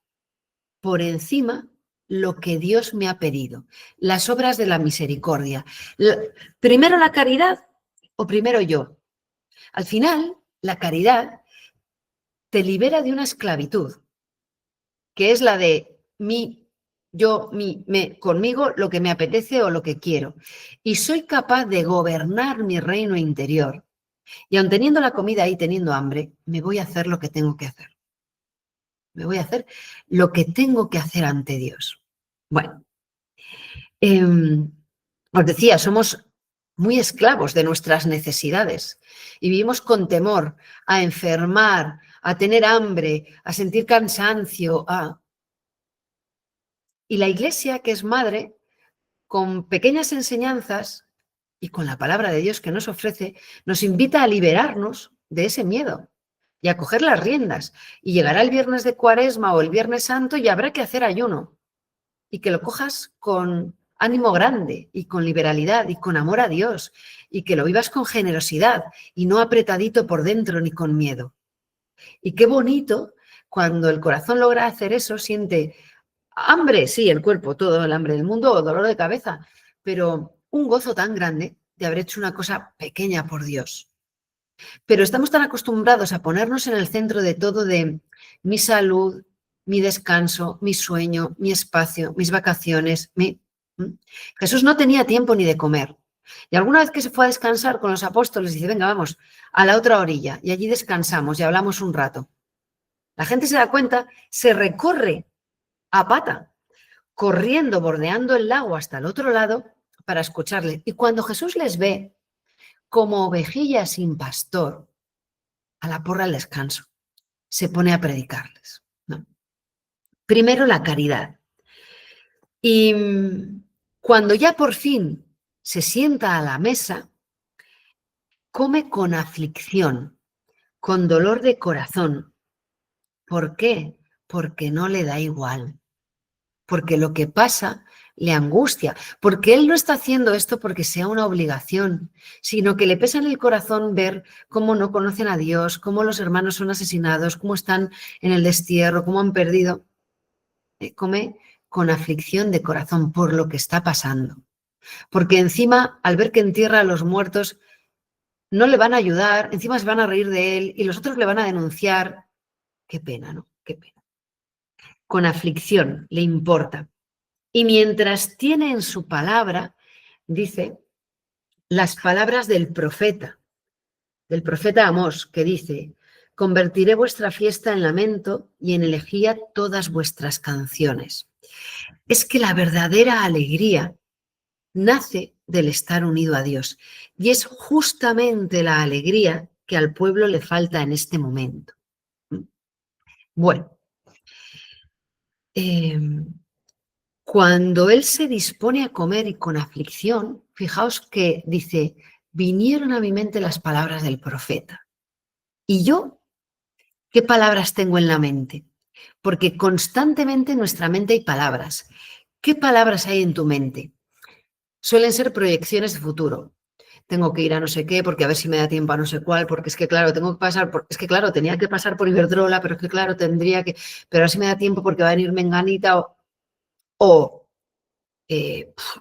por encima lo que Dios me ha pedido, las obras de la misericordia. Primero la caridad o primero yo. Al final, la caridad te libera de una esclavitud, que es la de mí, yo, mí, me, conmigo, lo que me apetece o lo que quiero. Y soy capaz de gobernar mi reino interior. Y aun teniendo la comida ahí, teniendo hambre, me voy a hacer lo que tengo que hacer. Me voy a hacer lo que tengo que hacer ante Dios. Bueno, os decía, somos muy esclavos de nuestras necesidades y vivimos con temor a enfermar, a tener hambre, a sentir cansancio. Y la Iglesia, que es madre, con pequeñas enseñanzas y con la palabra de Dios que nos ofrece, nos invita a liberarnos de ese miedo y a coger las riendas. Y llegará el viernes de Cuaresma o el Viernes Santo y habrá que hacer ayuno. Y que lo cojas con ánimo grande y con liberalidad y con amor a Dios y que lo vivas con generosidad y no apretadito por dentro ni con miedo. Y qué bonito cuando el corazón logra hacer eso, siente hambre, sí, el cuerpo, todo el hambre del mundo o dolor de cabeza, pero un gozo tan grande de haber hecho una cosa pequeña por Dios. Pero estamos tan acostumbrados a ponernos en el centro de todo, de mi salud, mi descanso, mi sueño, mi espacio, mis vacaciones. Jesús no tenía tiempo ni de comer. Y alguna vez que se fue a descansar con los apóstoles, dice, venga, vamos a la otra orilla y allí descansamos y hablamos un rato. La gente se da cuenta, se recorre a pata, corriendo, bordeando el lago hasta el otro lado para escucharle. Y cuando Jesús les ve como ovejillas sin pastor, a la porra al descanso, se pone a predicarles, ¿no? Primero la caridad. Y cuando ya por fin se sienta a la mesa, come con aflicción, con dolor de corazón. ¿Por qué? Porque no le da igual. Porque lo que pasa le angustia, porque él no está haciendo esto porque sea una obligación, sino que le pesa en el corazón ver cómo no conocen a Dios, cómo los hermanos son asesinados, cómo están en el destierro, cómo han perdido. Come con aflicción de corazón por lo que está pasando. Porque encima, al ver que entierra a los muertos, no le van a ayudar, encima se van a reír de él y los otros le van a denunciar. Qué pena, ¿no? Qué pena. Con aflicción le importa. Y mientras tiene en su palabra, dice, las palabras del profeta Amós, que dice, convertiré vuestra fiesta en lamento y en elegía todas vuestras canciones. Es que la verdadera alegría nace del estar unido a Dios y es justamente la alegría que al pueblo le falta en este momento. Bueno, cuando él se dispone a comer y con aflicción, fijaos que dice, vinieron a mi mente las palabras del profeta. ¿Y yo qué palabras tengo en la mente? Porque constantemente en nuestra mente hay palabras. ¿Qué palabras hay en tu mente? Suelen ser proyecciones de futuro. Tengo que ir a no sé qué, porque a ver si me da tiempo a no sé cuál, porque es que claro, tengo que pasar por, es que claro, tenía que pasar por Iberdrola, pero es que claro, tendría que, pero a ver si me da tiempo porque va a venir Menganita o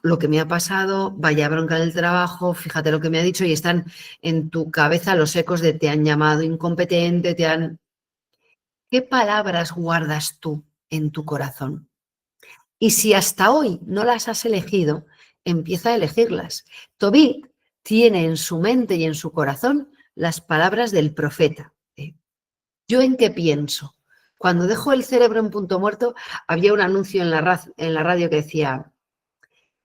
lo que me ha pasado, vaya bronca en el trabajo, fíjate lo que me ha dicho y están en tu cabeza los ecos de te han llamado incompetente, te han... ¿Qué palabras guardas tú en tu corazón? Y si hasta hoy no las has elegido, empieza a elegirlas. Tobit tiene en su mente y en su corazón las palabras del profeta. ¿Yo en qué pienso? Cuando dejo el cerebro en punto muerto, había un anuncio en la radio que decía,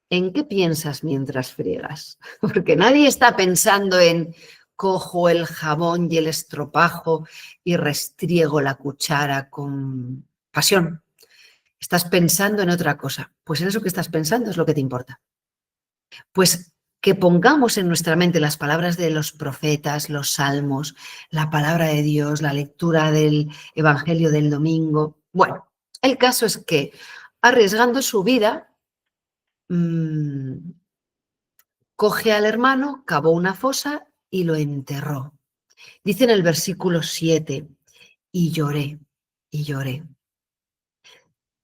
¿en qué piensas mientras friegas? Porque nadie está pensando en cojo el jabón y el estropajo y restriego la cuchara con pasión. Estás pensando en otra cosa. Pues en eso que estás pensando es lo que te importa. Pues que pongamos en nuestra mente las palabras de los profetas, los salmos, la palabra de Dios, la lectura del Evangelio del domingo. Bueno, el caso es que arriesgando su vida, coge al hermano, cavó una fosa y lo enterró. Dice en el versículo 7, y lloré, y lloré.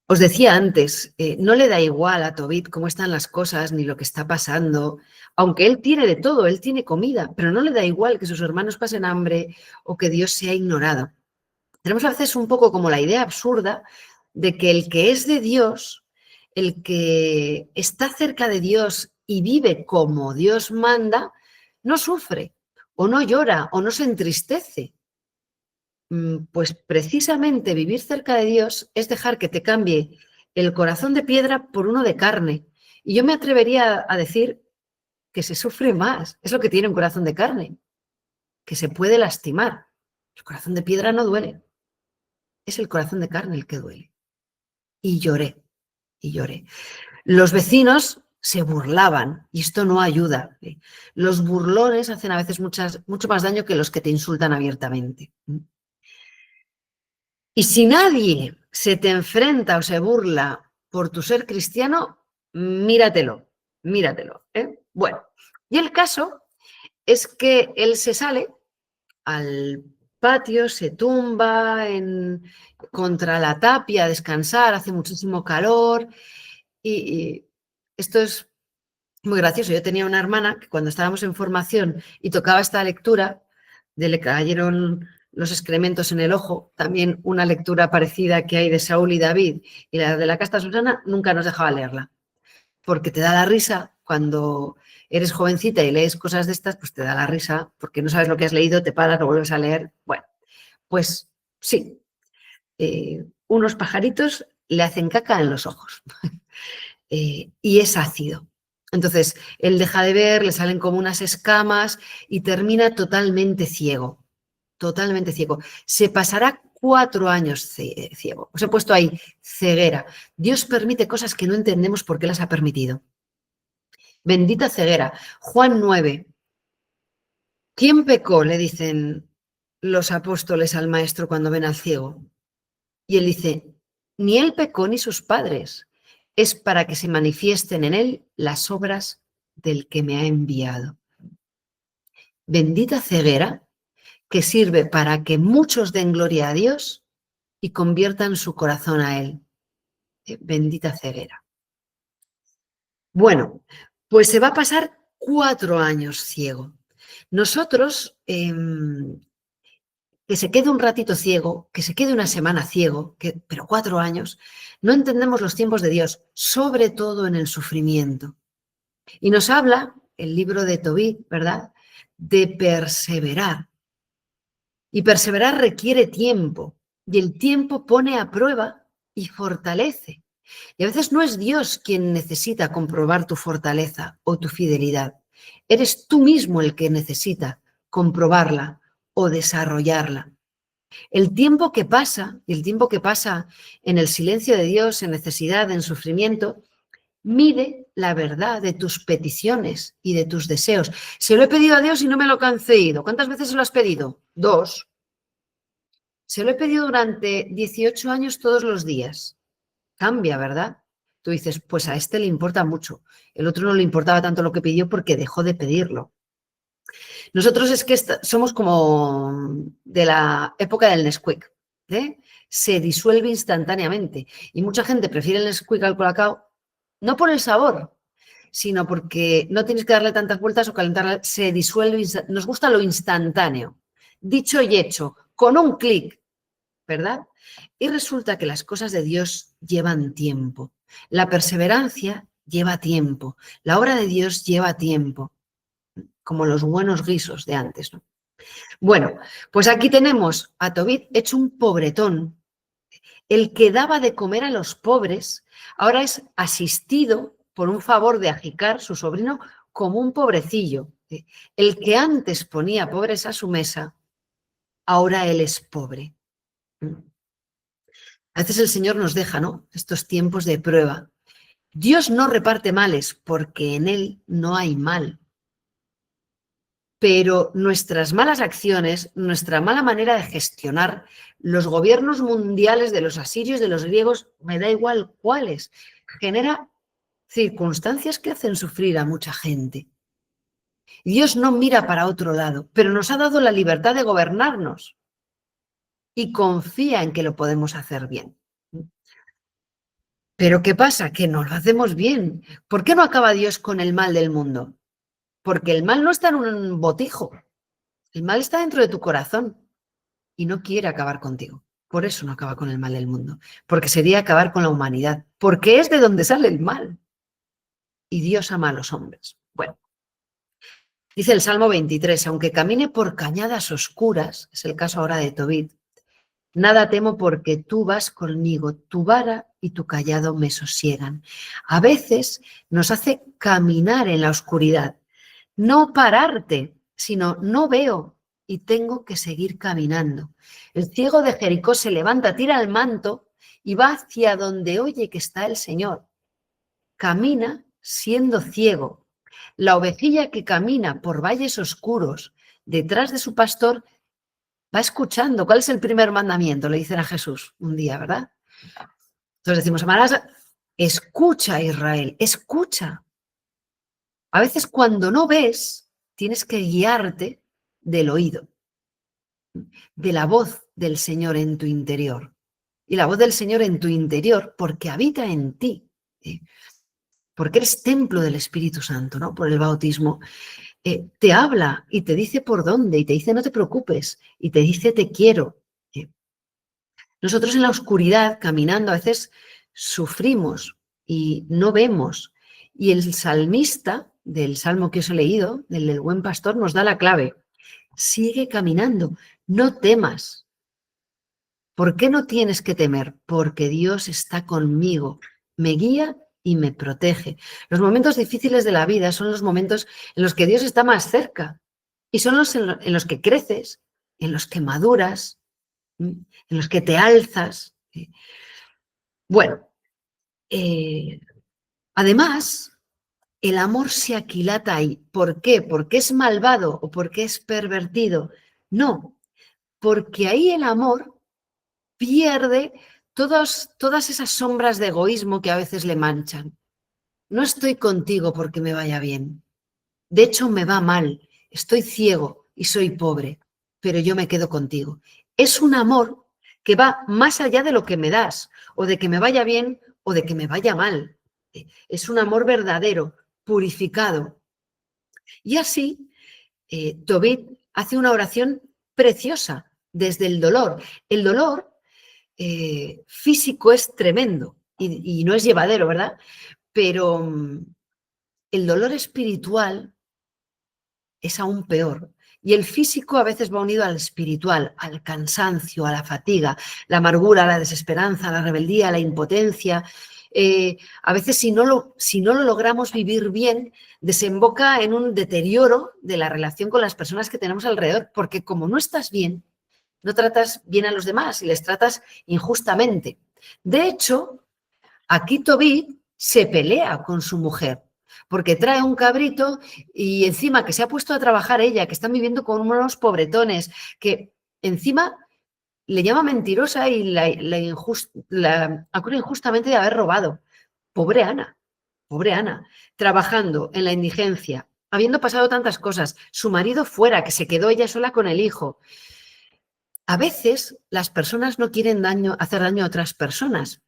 Os decía antes, no le da igual a Tobit cómo están las cosas ni lo que está pasando, aunque él tiene de todo, él tiene comida, pero no le da igual que sus hermanos pasen hambre o que Dios sea ignorado. Tenemos a veces un poco como la idea absurda de que el que es de Dios, el que está cerca de Dios y vive como Dios manda, no sufre o no llora o no se entristece. Pues precisamente vivir cerca de Dios es dejar que te cambie el corazón de piedra por uno de carne. Y yo me atrevería a decir que se sufre más. Es lo que tiene un corazón de carne, que se puede lastimar. El corazón de piedra no duele. Es el corazón de carne el que duele. Y lloré, y lloré. Los vecinos se burlaban y esto no ayuda. Los burlones hacen a veces mucho más daño que los que te insultan abiertamente. Y si nadie se te enfrenta o se burla por tu ser cristiano, míratelo, míratelo. Bueno, y el caso es que él se sale al patio, se tumba contra la tapia a descansar, hace muchísimo calor y esto es muy gracioso. Yo tenía una hermana que cuando estábamos en formación y tocaba esta lectura, le cayeron los excrementos en el ojo, también una lectura parecida que hay de Saúl y David y la de la casta Susana, nunca nos dejaba leerla, porque te da la risa cuando eres jovencita y lees cosas de estas, pues te da la risa porque no sabes lo que has leído, te paras, lo vuelves a leer. Bueno, pues sí, unos pajaritos le hacen caca en los ojos y es ácido. Entonces, él deja de ver, le salen como unas escamas y termina totalmente ciego. Totalmente ciego. Se pasará 4 años ciego. Os he puesto ahí ceguera. Dios permite cosas que no entendemos por qué las ha permitido. Bendita ceguera. Juan 9. ¿Quién pecó? Le dicen los apóstoles al maestro cuando ven al ciego. Y él dice, ni él pecó ni sus padres. Es para que se manifiesten en él las obras del que me ha enviado. Bendita ceguera que sirve para que muchos den gloria a Dios y conviertan su corazón a Él. Bendita ceguera. Bueno, pues se va a pasar 4 años ciego. Nosotros, que se quede un ratito ciego, que se quede una semana ciego, pero 4 años, no entendemos los tiempos de Dios, sobre todo en el sufrimiento. Y nos habla el libro de Tobit, ¿verdad?, de perseverar. Y perseverar requiere tiempo, y el tiempo pone a prueba y fortalece. Y a veces no es Dios quien necesita comprobar tu fortaleza o tu fidelidad. Eres tú mismo el que necesita comprobarla o desarrollarla. El tiempo que pasa, y el tiempo que pasa en el silencio de Dios, en necesidad, en sufrimiento, mide la verdad de tus peticiones y de tus deseos. Se lo he pedido a Dios y no me lo he concedido. ¿Cuántas veces se lo has pedido? 2. Se lo he pedido durante 18 años todos los días. Cambia, ¿verdad? Tú dices, pues a este le importa mucho. El otro no le importaba tanto lo que pidió porque dejó de pedirlo. Nosotros es que somos como de la época del Nesquik, ¿eh? Se disuelve instantáneamente y mucha gente prefiere el Nesquik al Colacao, no por el sabor, sino porque no tienes que darle tantas vueltas o calentarla, se disuelve, nos gusta lo instantáneo, dicho y hecho, con un clic, ¿verdad? Y resulta que las cosas de Dios llevan tiempo, la perseverancia lleva tiempo, la obra de Dios lleva tiempo, como los buenos guisos de antes, ¿no? Bueno, pues aquí tenemos a Tobit hecho un pobretón. El que daba de comer a los pobres ahora es asistido por un favor de Ajicar, su sobrino, como un pobrecillo. El que antes ponía pobres a su mesa, ahora él es pobre. A veces el Señor nos deja, ¿no?, estos tiempos de prueba. Dios no reparte males porque en Él no hay mal. Pero nuestras malas acciones, nuestra mala manera de gestionar los gobiernos mundiales de los asirios, de los griegos, me da igual cuáles, genera circunstancias que hacen sufrir a mucha gente. Dios no mira para otro lado, pero nos ha dado la libertad de gobernarnos y confía en que lo podemos hacer bien. Pero ¿qué pasa? Que no lo hacemos bien. ¿Por qué no acaba Dios con el mal del mundo? Porque el mal no está en un botijo. El mal está dentro de tu corazón y no quiere acabar contigo. Por eso no acaba con el mal del mundo. Porque sería acabar con la humanidad. Porque es de donde sale el mal. Y Dios ama a los hombres. Bueno, dice el Salmo 23, aunque camine por cañadas oscuras, es el caso ahora de Tobit, nada temo porque tú vas conmigo, tu vara y tu cayado me sosiegan. A veces nos hace caminar en la oscuridad, no pararte, sino no veo y tengo que seguir caminando. El ciego de Jericó se levanta, tira el manto y va hacia donde oye que está el Señor. Camina siendo ciego. La ovejilla que camina por valles oscuros detrás de su pastor va escuchando. ¿Cuál es el primer mandamiento? Le dicen a Jesús un día, ¿verdad? Entonces decimos, amarás, escucha Israel, escucha. A veces cuando no ves, tienes que guiarte del oído, de la voz del Señor en tu interior. Y la voz del Señor en tu interior porque habita en ti, porque eres templo del Espíritu Santo, ¿no? Por el bautismo. Te habla y te dice por dónde, y te dice no te preocupes, y te dice te quiero. Nosotros en la oscuridad, caminando, a veces sufrimos y no vemos. Y el salmista del salmo que os he leído, del buen pastor, nos da la clave. Sigue caminando, no temas. ¿Por qué no tienes que temer? Porque Dios está conmigo, me guía y me protege. Los momentos difíciles de la vida son los momentos en los que Dios está más cerca y son los en los que creces, en los que maduras, en los que te alzas. Bueno, además, el amor se aquilata ahí. ¿Por qué? ¿Porque es malvado o porque es pervertido? No, porque ahí el amor pierde todas esas sombras de egoísmo que a veces le manchan. No estoy contigo porque me vaya bien. De hecho, me va mal. Estoy ciego y soy pobre, pero yo me quedo contigo. Es un amor que va más allá de lo que me das, o de que me vaya bien o de que me vaya mal. Es un amor verdadero, purificado. Y así, Tobit hace una oración preciosa desde el dolor. El dolor físico es tremendo y no es llevadero, ¿verdad? Pero el dolor espiritual es aún peor. Y el físico a veces va unido al espiritual, al cansancio, a la fatiga, la amargura, la desesperanza, la rebeldía, la impotencia. A veces si no lo logramos vivir bien, desemboca en un deterioro de la relación con las personas que tenemos alrededor, porque como no estás bien, no tratas bien a los demás y les tratas injustamente. De hecho, aquí Tobit se pelea con su mujer porque trae un cabrito y encima que se ha puesto a trabajar ella, que están viviendo con unos pobretones, que encima le llama mentirosa y la acusa injustamente de haber robado. Pobre Ana, trabajando en la indigencia, habiendo pasado tantas cosas, su marido fuera, que se quedó ella sola con el hijo. A veces las personas no quieren hacer daño a otras personas,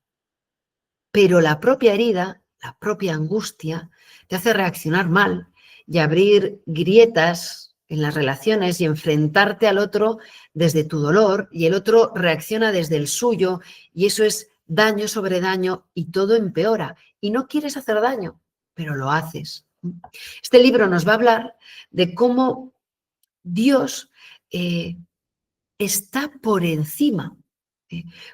pero la propia herida, la propia angustia, te hace reaccionar mal y abrir grietas en las relaciones y enfrentarte al otro desde tu dolor, y el otro reacciona desde el suyo, y eso es daño sobre daño y todo empeora. Y no quieres hacer daño, pero lo haces. Este libro nos va a hablar de cómo Dios está por encima,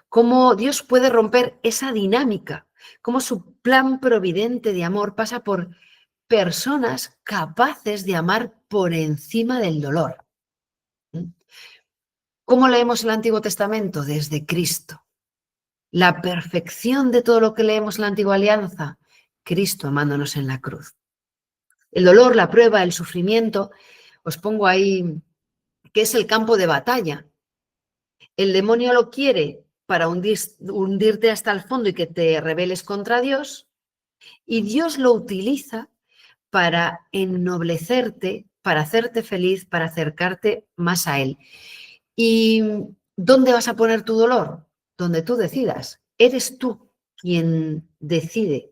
cómo Dios puede romper esa dinámica, cómo su plan providente de amor pasa por personas capaces de amar por encima del dolor. ¿Cómo leemos el Antiguo Testamento? Desde Cristo. La perfección de todo lo que leemos en la Antigua Alianza, Cristo amándonos en la cruz. El dolor, la prueba, el sufrimiento, os pongo ahí que es el campo de batalla. El demonio lo quiere para hundirte hasta el fondo y que te rebeles contra Dios, y Dios lo utiliza para ennoblecerte, para hacerte feliz, para acercarte más a Él. ¿Y dónde vas a poner tu dolor? Donde tú decidas. Eres tú quien decide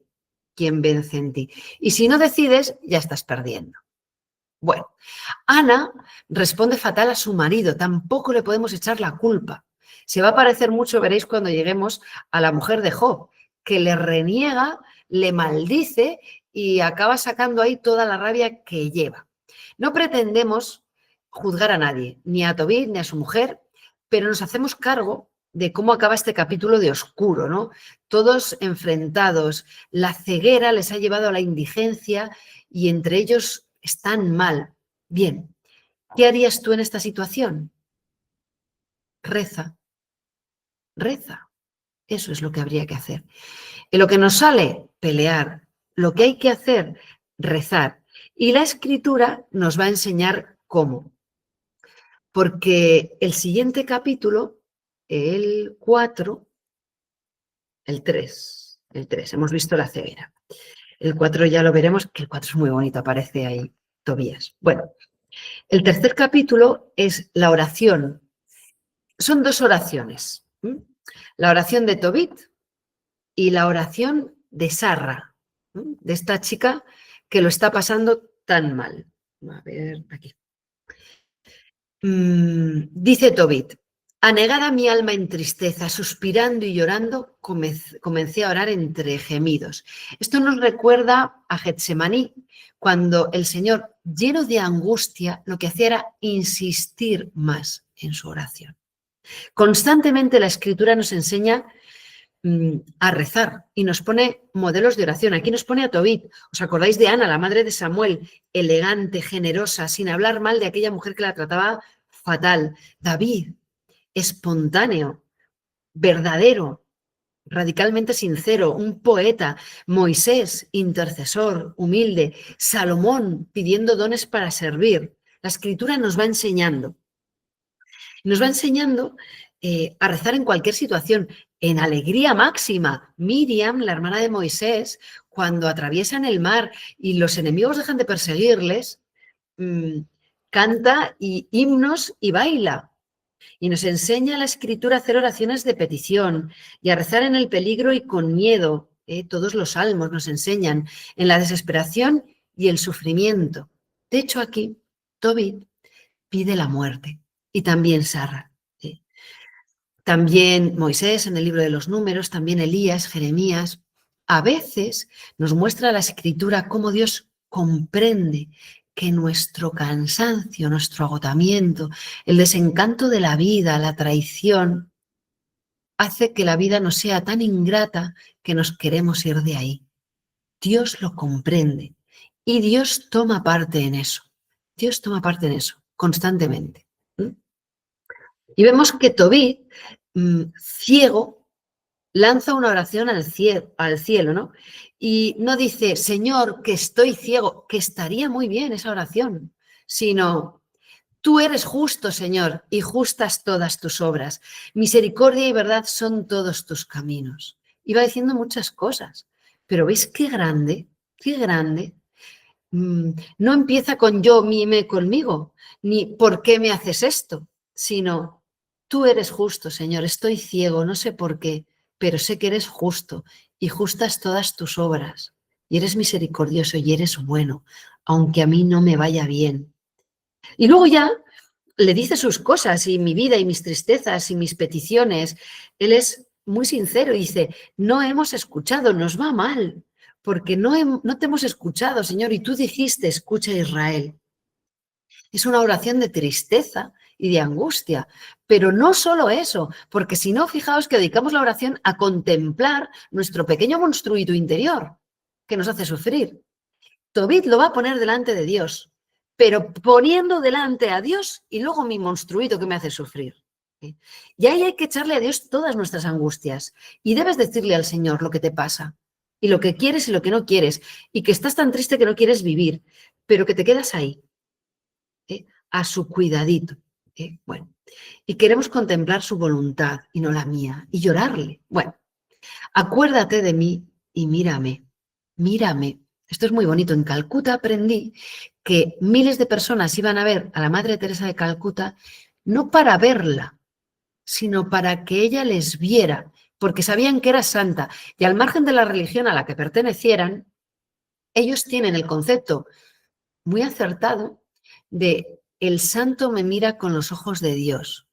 quién vence en ti. Y si no decides, ya estás perdiendo. Bueno, Ana responde fatal a su marido, tampoco le podemos echar la culpa. Se va a parecer mucho, veréis cuando lleguemos, a la mujer de Job, que le reniega, le maldice y acaba sacando ahí toda la rabia que lleva. No pretendemos juzgar a nadie, ni a Tobit ni a su mujer, pero nos hacemos cargo de cómo acaba este capítulo de oscuro, ¿no? Todos enfrentados, la ceguera les ha llevado a la indigencia y entre ellos están mal. Bien, ¿qué harías tú en esta situación? Reza, reza. Eso es lo que habría que hacer. En lo que nos sale, pelear. Lo que hay que hacer, rezar. Y la escritura nos va a enseñar cómo. Porque el siguiente capítulo, el 4, el 3, hemos visto la ceguera. El 4 ya lo veremos, que el 4 es muy bonito, aparece ahí Tobías. Bueno, el tercer capítulo es la oración. Son dos oraciones. La oración de Tobit y la oración de Sarra, de esta chica que lo está pasando tan mal. A ver, aquí. Dice Tobit: anegada mi alma en tristeza, suspirando y llorando, comencé a orar entre gemidos. Esto nos recuerda a Getsemaní, cuando el Señor, lleno de angustia, lo que hacía era insistir más en su oración. Constantemente la Escritura nos enseña a rezar y nos pone modelos de oración. Aquí nos pone a Tobit. ¿Os acordáis de Ana, la madre de Samuel? Elegante, generosa, sin hablar mal de aquella mujer que la trataba fatal. David, espontáneo, verdadero, radicalmente sincero, un poeta. Moisés, intercesor, humilde. Salomón, pidiendo dones para servir. La Escritura nos va enseñando. Nos va enseñando a rezar en cualquier situación, en alegría máxima. Miriam, la hermana de Moisés, cuando atraviesan el mar y los enemigos dejan de perseguirles, canta himnos y baila. Y nos enseña la Escritura a hacer oraciones de petición y a rezar en el peligro y con miedo. Todos los salmos nos enseñan en la desesperación y el sufrimiento. De hecho, aquí Tobit pide la muerte y también Sarra. También Moisés en el libro de los Números, también Elías, Jeremías. A veces nos muestra la Escritura cómo Dios comprende que nuestro cansancio, nuestro agotamiento, el desencanto de la vida, la traición, hace que la vida no sea tan ingrata que nos queremos ir de ahí. Dios lo comprende y Dios toma parte en eso. Dios toma parte en eso constantemente. Y vemos que Tobit, ciego, lanza una oración al cielo, ¿no? Y no dice, Señor, que estoy ciego, que estaría muy bien esa oración, sino, tú eres justo, Señor, y justas todas tus obras. Misericordia y verdad son todos tus caminos. Iba diciendo muchas cosas, pero ¿veis qué grande? Qué grande. No empieza con yo mime conmigo, ni por qué me haces esto, sino tú eres justo, Señor, estoy ciego, no sé por qué, pero sé que eres justo y justas todas tus obras, y eres misericordioso y eres bueno, aunque a mí no me vaya bien. Y luego ya le dice sus cosas y mi vida y mis tristezas y mis peticiones. Él es muy sincero y dice, no hemos escuchado, nos va mal, porque no te hemos escuchado, Señor, y tú dijiste, escucha a Israel. Es una oración de tristeza y de angustia, pero no solo eso, porque si no, fijaos que dedicamos la oración a contemplar nuestro pequeño monstruito interior que nos hace sufrir. Tobit lo va a poner delante de Dios, pero poniendo delante a Dios y luego mi monstruito que me hace sufrir. Y ahí hay que echarle a Dios todas nuestras angustias y debes decirle al Señor lo que te pasa y lo que quieres y lo que no quieres y que estás tan triste que no quieres vivir, pero que te quedas ahí, a su cuidadito. Bueno, y queremos contemplar su voluntad y no la mía y llorarle. Bueno, acuérdate de mí y mírame, mírame. Esto es muy bonito. En Calcuta aprendí que miles de personas iban a ver a la Madre Teresa de Calcuta no para verla, sino para que ella les viera, porque sabían que era santa. Y al margen de la religión a la que pertenecieran, ellos tienen el concepto muy acertado de el santo me mira con los ojos de Dios.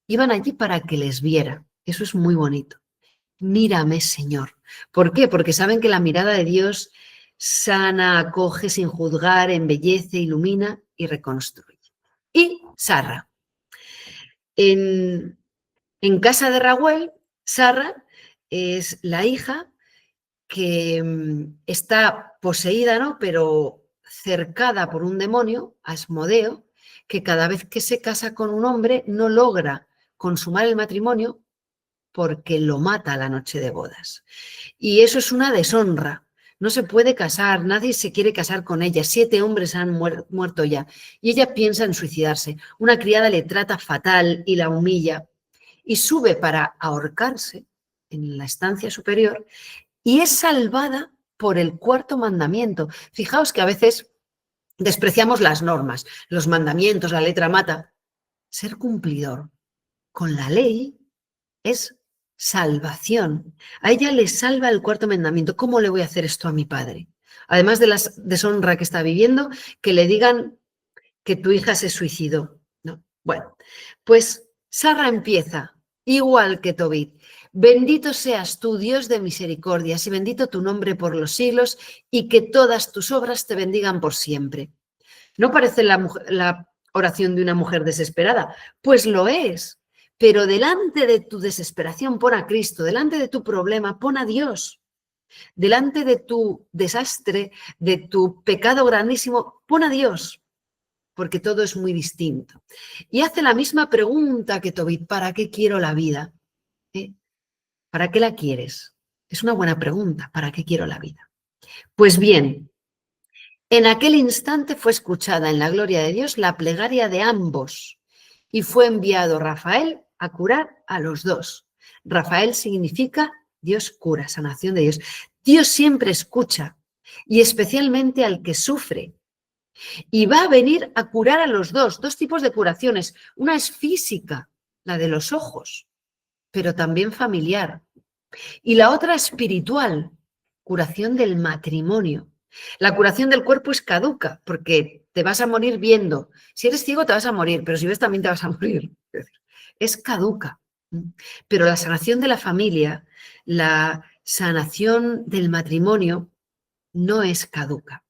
Iban allí para que les viera. Eso es muy bonito. Mírame, Señor. ¿Por qué? Porque saben que la mirada de Dios sana, acoge sin juzgar, embellece, ilumina y reconstruye. Y Sarra. En casa de Raguel, Sarra es la hija que está poseída, ¿no? Pero cercada por un demonio, Asmodeo, que cada vez que se casa con un hombre no logra consumar el matrimonio porque lo mata la noche de bodas. Y eso es una deshonra. No se puede casar, nadie se quiere casar con ella. 7 hombres han muerto ya. Y ella piensa en suicidarse. Una criada le trata fatal y la humilla. Y sube para ahorcarse en la estancia superior y es salvada por el 4.º mandamiento. Fijaos que a veces despreciamos las normas, los mandamientos, la letra mata. Ser cumplidor con la ley es salvación. A ella le salva el 4.º mandamiento. ¿Cómo le voy a hacer esto a mi padre? Además de la deshonra que está viviendo, que le digan que tu hija se suicidó, ¿no? Bueno, pues Sarra empieza igual que Tobit. Bendito seas tú, Dios de misericordias, y bendito tu nombre por los siglos, y que todas tus obras te bendigan por siempre. ¿No parece la oración de una mujer desesperada? Pues lo es. Pero delante de tu desesperación pon a Cristo, delante de tu problema pon a Dios, delante de tu desastre, de tu pecado grandísimo, pon a Dios, porque todo es muy distinto. Y hace la misma pregunta que Tobit, ¿para qué quiero la vida? ¿Para qué la quieres? Es una buena pregunta, ¿para qué quiero la vida? Pues bien, en aquel instante fue escuchada en la gloria de Dios la plegaria de ambos y fue enviado Rafael a curar a los dos. Rafael significa Dios cura, sanación de Dios. Dios siempre escucha y especialmente al que sufre. Y va a venir a curar a los dos tipos de curaciones. Una es física, la de los ojos, pero también familiar. Y la otra espiritual, curación del matrimonio. La curación del cuerpo es caduca, porque te vas a morir viendo. Si eres ciego te vas a morir, pero si ves también te vas a morir. Es caduca. Pero la sanación de la familia, la sanación del matrimonio, no es caduca.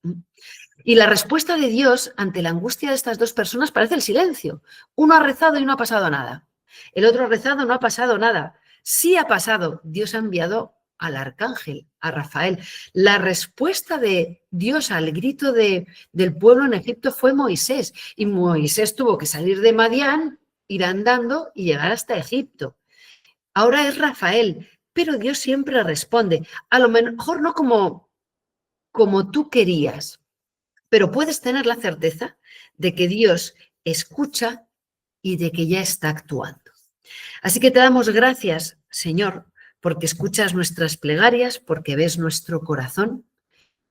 Y la respuesta de Dios ante la angustia de estas dos personas parece el silencio. Uno ha rezado y no ha pasado nada. El otro ha rezado, no ha pasado nada. Sí ha pasado, Dios ha enviado al arcángel, a Rafael. La respuesta de Dios al grito del pueblo en Egipto fue Moisés, y Moisés tuvo que salir de Madián, ir andando y llegar hasta Egipto. Ahora es Rafael, pero Dios siempre responde, a lo mejor no como tú querías, pero puedes tener la certeza de que Dios escucha y de que ya está actuando. Así que te damos gracias, Señor, porque escuchas nuestras plegarias, porque ves nuestro corazón,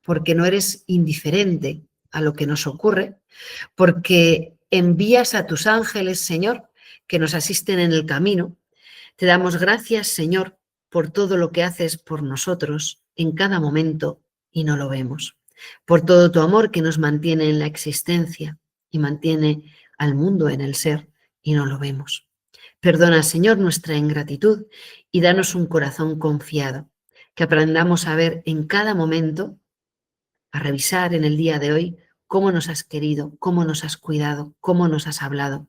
porque no eres indiferente a lo que nos ocurre, porque envías a tus ángeles, Señor, que nos asisten en el camino. Te damos gracias, Señor, por todo lo que haces por nosotros en cada momento y no lo vemos, por todo tu amor que nos mantiene en la existencia y mantiene al mundo en el ser y no lo vemos. Perdona, Señor, nuestra ingratitud y danos un corazón confiado, que aprendamos a ver en cada momento, a revisar en el día de hoy cómo nos has querido, cómo nos has cuidado, cómo nos has hablado,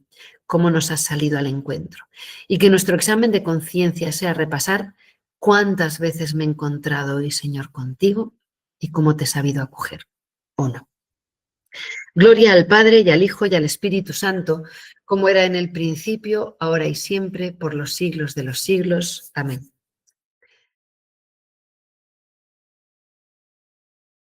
cómo nos has salido al encuentro. Y que nuestro examen de conciencia sea repasar cuántas veces me he encontrado hoy, Señor, contigo y cómo te he sabido acoger o no. Gloria al Padre y al Hijo y al Espíritu Santo, como era en el principio, ahora y siempre, por los siglos de los siglos. Amén.